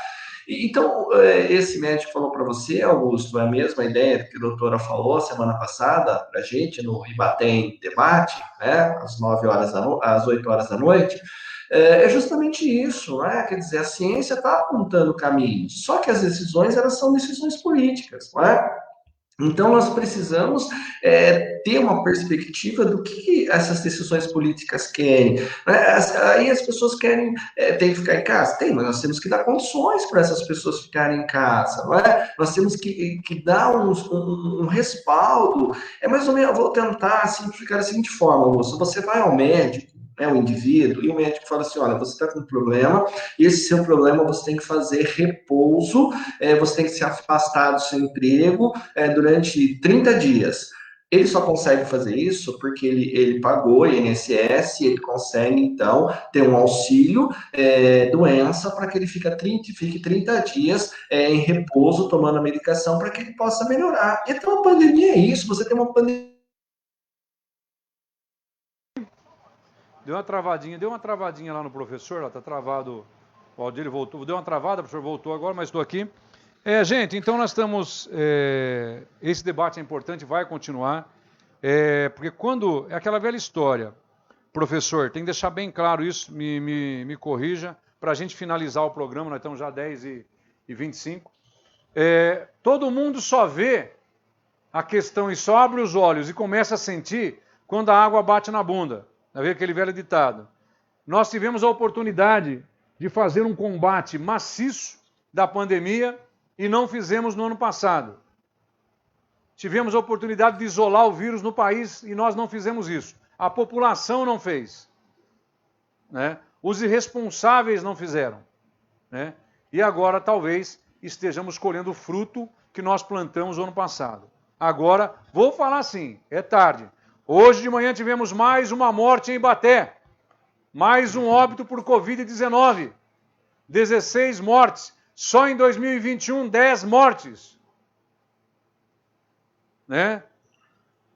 Então, esse médico falou para você, Augusto, é a mesma ideia que a doutora falou semana passada para a gente no Ibatem Debate, né, às 8 horas da noite, é justamente isso, né? Quer dizer, a ciência está apontando caminhos, só que as decisões, elas são decisões políticas, não é? Então, nós precisamos ter uma perspectiva do que essas decisões políticas querem. Aí as pessoas querem tem que ficar em casa? Tem, mas nós temos que dar condições para essas pessoas ficarem em casa. Não é? Nós temos que dar um respaldo. É mais ou menos, eu vou tentar simplificar da seguinte forma, Augusto. Você vai ao médico, o indivíduo, e o médico fala assim, olha, você está com um problema, e esse seu problema você tem que fazer repouso, você tem que se afastar do seu emprego durante 30 dias. Ele só consegue fazer isso porque ele pagou INSS, ele consegue, então, ter um auxílio doença para que ele fique 30 dias em repouso, tomando a medicação, para que ele possa melhorar. Então, a pandemia é isso, você tem uma pandemia. Deu uma travadinha lá no professor, lá tá travado, o Aldir voltou, deu uma travada, o professor voltou agora, mas estou aqui. Gente, então nós estamos, esse debate é importante, vai continuar, porque quando, é aquela velha história, professor, tem que deixar bem claro isso, me corrija, para a gente finalizar o programa, nós estamos já 10h25, todo mundo só vê a questão e só abre os olhos e começa a sentir quando a água bate na bunda. Tá vendo aquele velho ditado? Nós tivemos a oportunidade de fazer um combate maciço da pandemia e não fizemos no ano passado. Tivemos a oportunidade de isolar o vírus no país e nós não fizemos isso. A população não fez. Né? Os irresponsáveis não fizeram. Né? E agora talvez estejamos colhendo o fruto que nós plantamos no ano passado. Agora, vou falar assim, é tarde. Hoje de manhã tivemos mais uma morte em Ibaté, mais um óbito por Covid-19, 16 mortes, só em 2021 10 mortes. Né?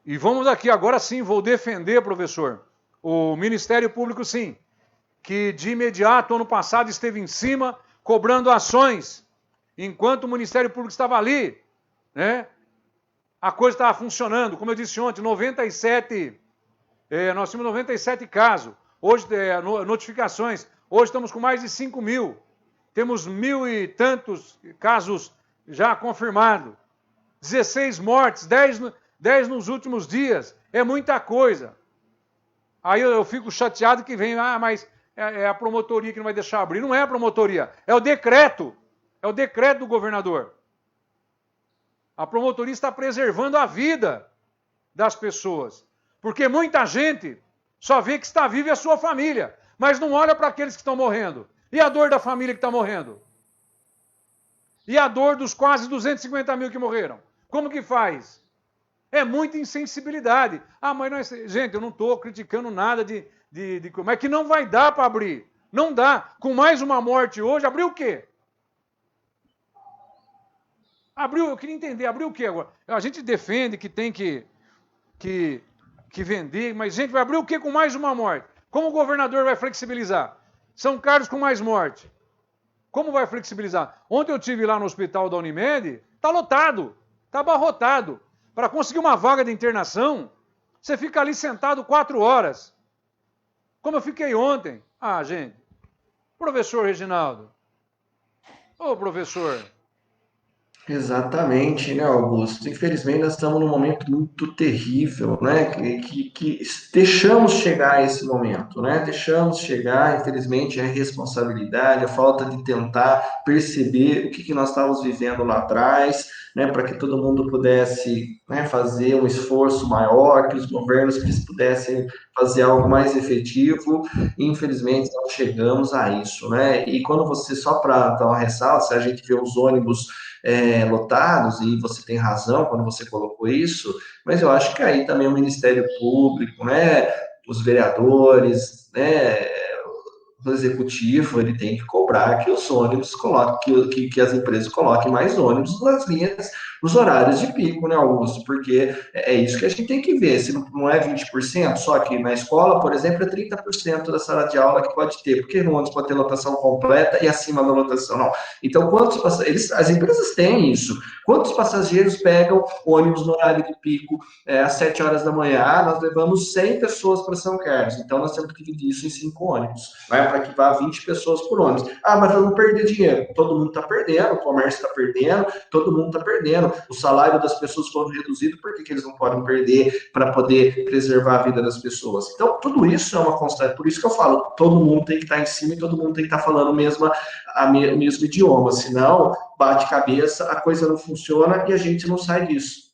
E vamos aqui, agora sim, vou defender, professor, o Ministério Público sim, que de imediato, ano passado, esteve em cima, cobrando ações, enquanto o Ministério Público estava ali, né? A coisa estava funcionando, como eu disse ontem, 97, nós tínhamos 97 casos, hoje notificações, hoje estamos com mais de 5 mil, temos 1.000 e tantos casos já confirmados, 16 mortes, 10 nos últimos dias, é muita coisa. Aí eu fico chateado que vem, mas é a promotoria que não vai deixar abrir. Não é a promotoria, é o decreto do governador. A promotoria está preservando a vida das pessoas. Porque muita gente só vê que está viva e a sua família, mas não olha para aqueles que estão morrendo. E a dor da família que está morrendo? E a dor dos quase 250 mil que morreram? Como que faz? É muita insensibilidade. Mas gente, eu não estou criticando nada mas que não vai dar para abrir. Não dá. Com mais uma morte hoje, abriu o quê? Eu queria entender, abriu o quê agora? A gente defende que tem que vender, mas gente, vai abrir o quê com mais uma morte? Como o governador vai flexibilizar? São Carlos com mais morte. Como vai flexibilizar? Ontem eu estive lá no hospital da Unimed, está lotado, está abarrotado. Para conseguir uma vaga de internação, você fica ali sentado 4 horas. Como eu fiquei ontem. Gente, professor Reginaldo. Ô, professor... Exatamente, né, Augusto? Infelizmente, nós estamos num momento muito terrível, né? Que deixamos chegar a esse momento, né? Deixamos chegar, infelizmente, a responsabilidade, a falta de tentar perceber o que nós estávamos vivendo lá atrás, né? Para que todo mundo pudesse, né, fazer um esforço maior, que os governos pudessem fazer algo mais efetivo. E, infelizmente, não chegamos a isso, né? E quando você, só para dar uma ressalva, se a gente vê os ônibus lotados, e você tem razão quando você colocou isso, mas eu acho que aí também o Ministério Público, né, os vereadores, né, o executivo, ele tem que cobrar que os ônibus coloquem, que as empresas coloquem mais ônibus nas linhas nos horários de pico, né, Augusto? Porque é isso que a gente tem que ver. Se não é 20%, só que na escola, por exemplo, é 30% da sala de aula que pode ter, porque no ônibus pode ter lotação completa e acima da lotação não. Então, as empresas têm isso. Quantos passageiros pegam ônibus no horário de pico às 7 horas da manhã? Nós levamos 100 pessoas para São Carlos, então nós temos que dividir isso em 5 ônibus, né, para que vá 20 pessoas por ônibus. Mas vamos perder dinheiro. Todo mundo está perdendo, o comércio está perdendo, todo mundo está perdendo. O salário das pessoas foram reduzido, por que eles não podem perder para poder preservar a vida das pessoas? Então, tudo isso é uma constante. Por isso que eu falo, todo mundo tem que estar em cima e todo mundo tem que estar falando o mesmo idioma, senão bate cabeça, a coisa não funciona e a gente não sai disso.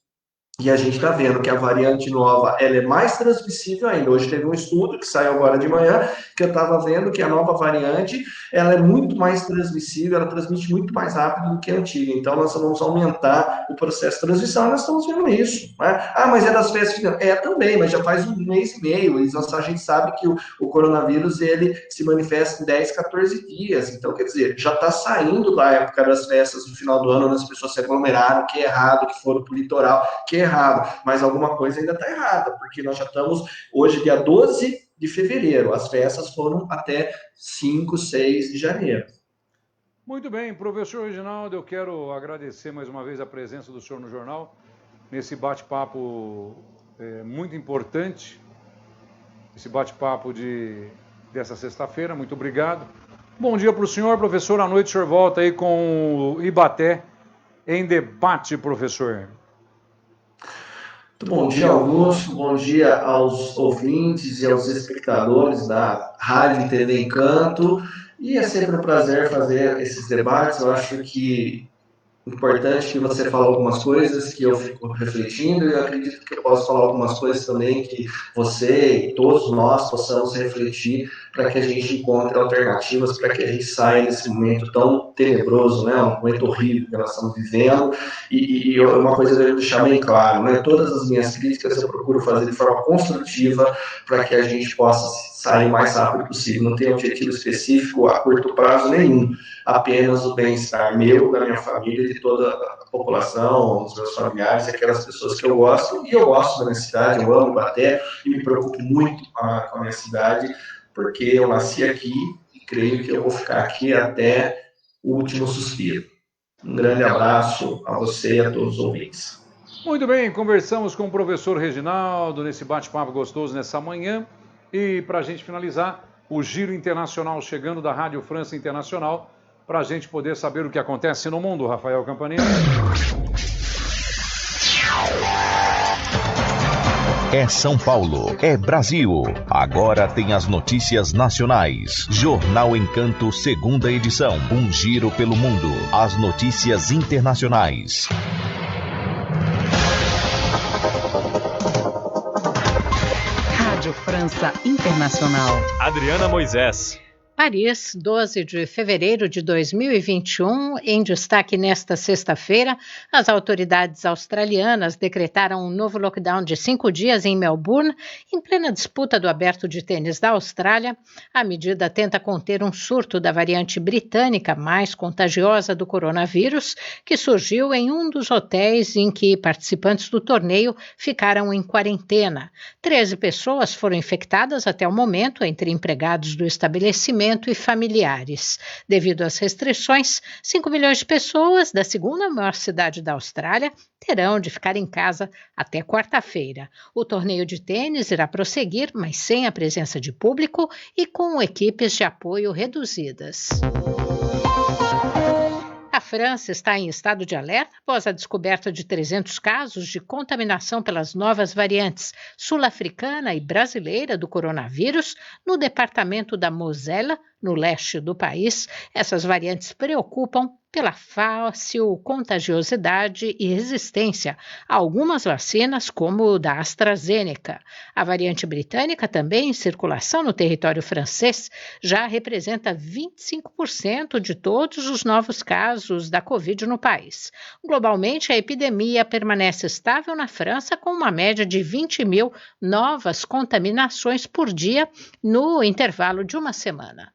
E a gente está vendo que a variante nova, ela é mais transmissível ainda. Hoje teve um estudo que saiu agora de manhã, que eu estava vendo que a nova variante, ela é muito mais transmissível, ela transmite muito mais rápido do que a antiga. Então, nós vamos aumentar o processo de transmissão, nós estamos vendo isso. Né? Mas é das festas? Também, mas já faz 1 mês e meio. E a gente sabe que o coronavírus, ele se manifesta em 10, 14 dias. Então, quer dizer, já está saindo da época das festas do final do ano, onde as pessoas se aglomeraram, que é errado, que foram para o litoral, que é errado, mas alguma coisa ainda está errada, porque nós já estamos hoje, dia 12 de fevereiro, as festas foram até 5, 6 de janeiro. Muito bem, professor Reginaldo, eu quero agradecer mais uma vez a presença do senhor no jornal, nesse bate-papo muito importante, esse bate-papo dessa sexta-feira, muito obrigado. Bom dia para o senhor, professor, à noite o senhor volta aí com o Ibaté em debate, professor. Bom dia, Augusto. Bom dia aos ouvintes e aos espectadores da Rádio Entender Encanto. E é sempre um prazer fazer esses debates. Eu acho que é importante que você fale algumas coisas que eu fico refletindo, e eu acredito que eu posso falar algumas coisas também que você e todos nós possamos refletir para que a gente encontre alternativas, para que a gente saia desse momento tão tenebroso, né? Um momento horrível que nós estamos vivendo. E uma coisa eu deixar bem claro, né? Todas as minhas críticas eu procuro fazer de forma construtiva para que a gente possa sair o mais rápido possível. Não tem objetivo específico a curto prazo nenhum, apenas o bem-estar meu, da minha família, de toda a população, os meus familiares, aquelas pessoas que eu gosto, e eu gosto da minha cidade, eu amo Ibaté, e me preocupo muito com a minha cidade, porque eu nasci aqui e creio que eu vou ficar aqui até o último suspiro. Um grande abraço a você e a todos os ouvintes. Muito bem, conversamos com o professor Reginaldo nesse bate-papo gostoso nessa manhã. E para a gente finalizar, o Giro Internacional chegando da Rádio França Internacional, para a gente poder saber o que acontece no mundo, Rafael Campanini. É São Paulo, é Brasil. Agora tem as notícias nacionais. Jornal Encanto, segunda edição. Um giro pelo mundo. As notícias internacionais. Rádio França Internacional. Adriana Moisés. Paris, 12 de fevereiro de 2021, em destaque nesta sexta-feira, as autoridades australianas decretaram um novo lockdown de 5 dias em Melbourne, em plena disputa do Aberto de Tênis da Austrália. A medida tenta conter um surto da variante britânica mais contagiosa do coronavírus, que surgiu em um dos hotéis em que participantes do torneio ficaram em quarentena. 13 pessoas foram infectadas até o momento, entre empregados do estabelecimento e familiares. Devido às restrições, 5 milhões de pessoas da segunda maior cidade da Austrália terão de ficar em casa até quarta-feira. O torneio de tênis irá prosseguir, mas sem a presença de público e com equipes de apoio reduzidas. A França está em estado de alerta após a descoberta de 300 casos de contaminação pelas novas variantes sul-africana e brasileira do coronavírus no departamento da Mosela, no leste do país. Essas variantes preocupam pela fácil contagiosidade e resistência a algumas vacinas, como o da AstraZeneca. A variante britânica, também em circulação no território francês, já representa 25% de todos os novos casos da Covid no país. Globalmente, a epidemia permanece estável na França, com uma média de 20 mil novas contaminações por dia no intervalo de uma semana.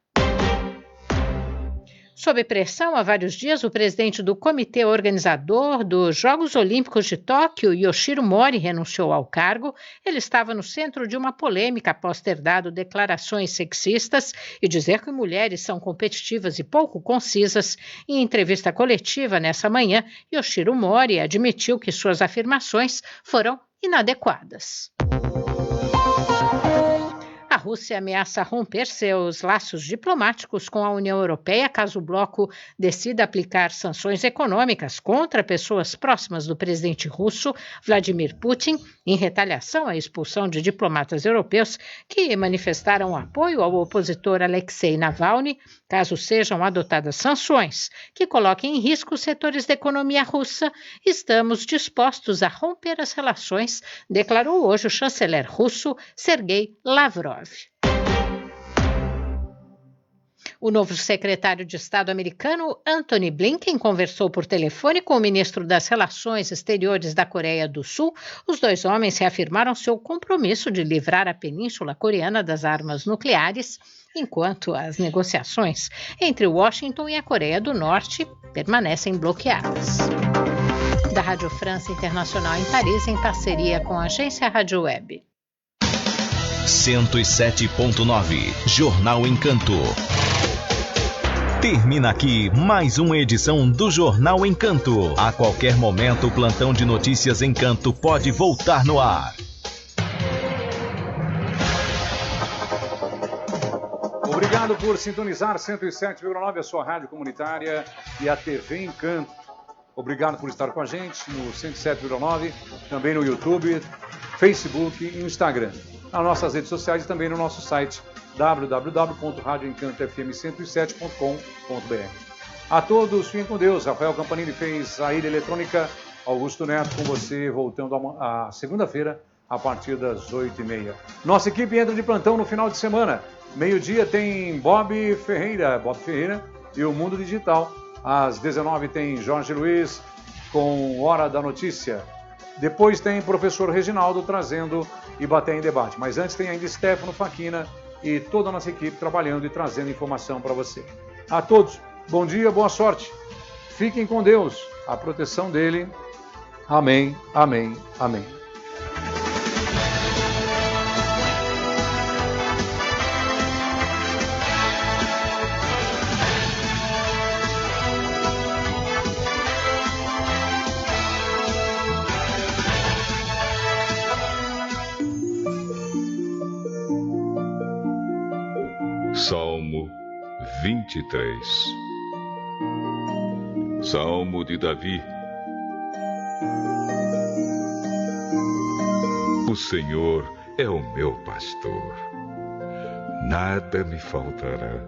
Sob pressão há vários dias, o presidente do comitê organizador dos Jogos Olímpicos de Tóquio, Yoshiro Mori, renunciou ao cargo. Ele estava no centro de uma polêmica após ter dado declarações sexistas e dizer que mulheres são competitivas e pouco concisas. Em entrevista coletiva nessa manhã, Yoshiro Mori admitiu que suas afirmações foram inadequadas. A Rússia ameaça romper seus laços diplomáticos com a União Europeia caso o bloco decida aplicar sanções econômicas contra pessoas próximas do presidente russo, Vladimir Putin, em retaliação à expulsão de diplomatas europeus que manifestaram apoio ao opositor Alexei Navalny, caso sejam adotadas sanções que coloquem em risco os setores da economia russa. Estamos dispostos a romper as relações, declarou hoje o chanceler russo Sergei Lavrov. O novo secretário de Estado americano, Antony Blinken, conversou por telefone com o ministro das Relações Exteriores da Coreia do Sul. Os dois homens reafirmaram seu compromisso de livrar a Península Coreana das armas nucleares, enquanto as negociações entre Washington e a Coreia do Norte permanecem bloqueadas. Da Rádio França Internacional em Paris, em parceria com a agência Rádio Web. 107.9 Jornal Encanto. Termina aqui mais uma edição do Jornal Encanto. A qualquer momento, o plantão de notícias Encanto pode voltar no ar. Obrigado por sintonizar 107,9, a sua rádio comunitária e a TV Encanto. Obrigado por estar com a gente no 107,9, também no YouTube, Facebook e Instagram. Nas nossas redes sociais e também no nosso site www.radioencantofm107.com.br. A todos, fiquem com Deus. Rafael Campanini fez a ilha eletrônica. Augusto Neto com você, voltando a segunda-feira a partir das 8h30. Nossa equipe entra de plantão no final de semana. Meio-dia tem Bob Ferreira e o Mundo Digital. Às 19h tem Jorge Luiz com Hora da Notícia. Depois tem professor Reginaldo trazendo Ibaté em Debate. Mas antes tem ainda Stefano Faquina e toda a nossa equipe trabalhando e trazendo informação para você. A todos, bom dia, boa sorte. Fiquem com Deus, a proteção dele. Amém, amém, amém. Salmo 23. Salmo de Davi. O Senhor é o meu pastor, nada me faltará.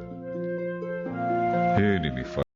Ele me faz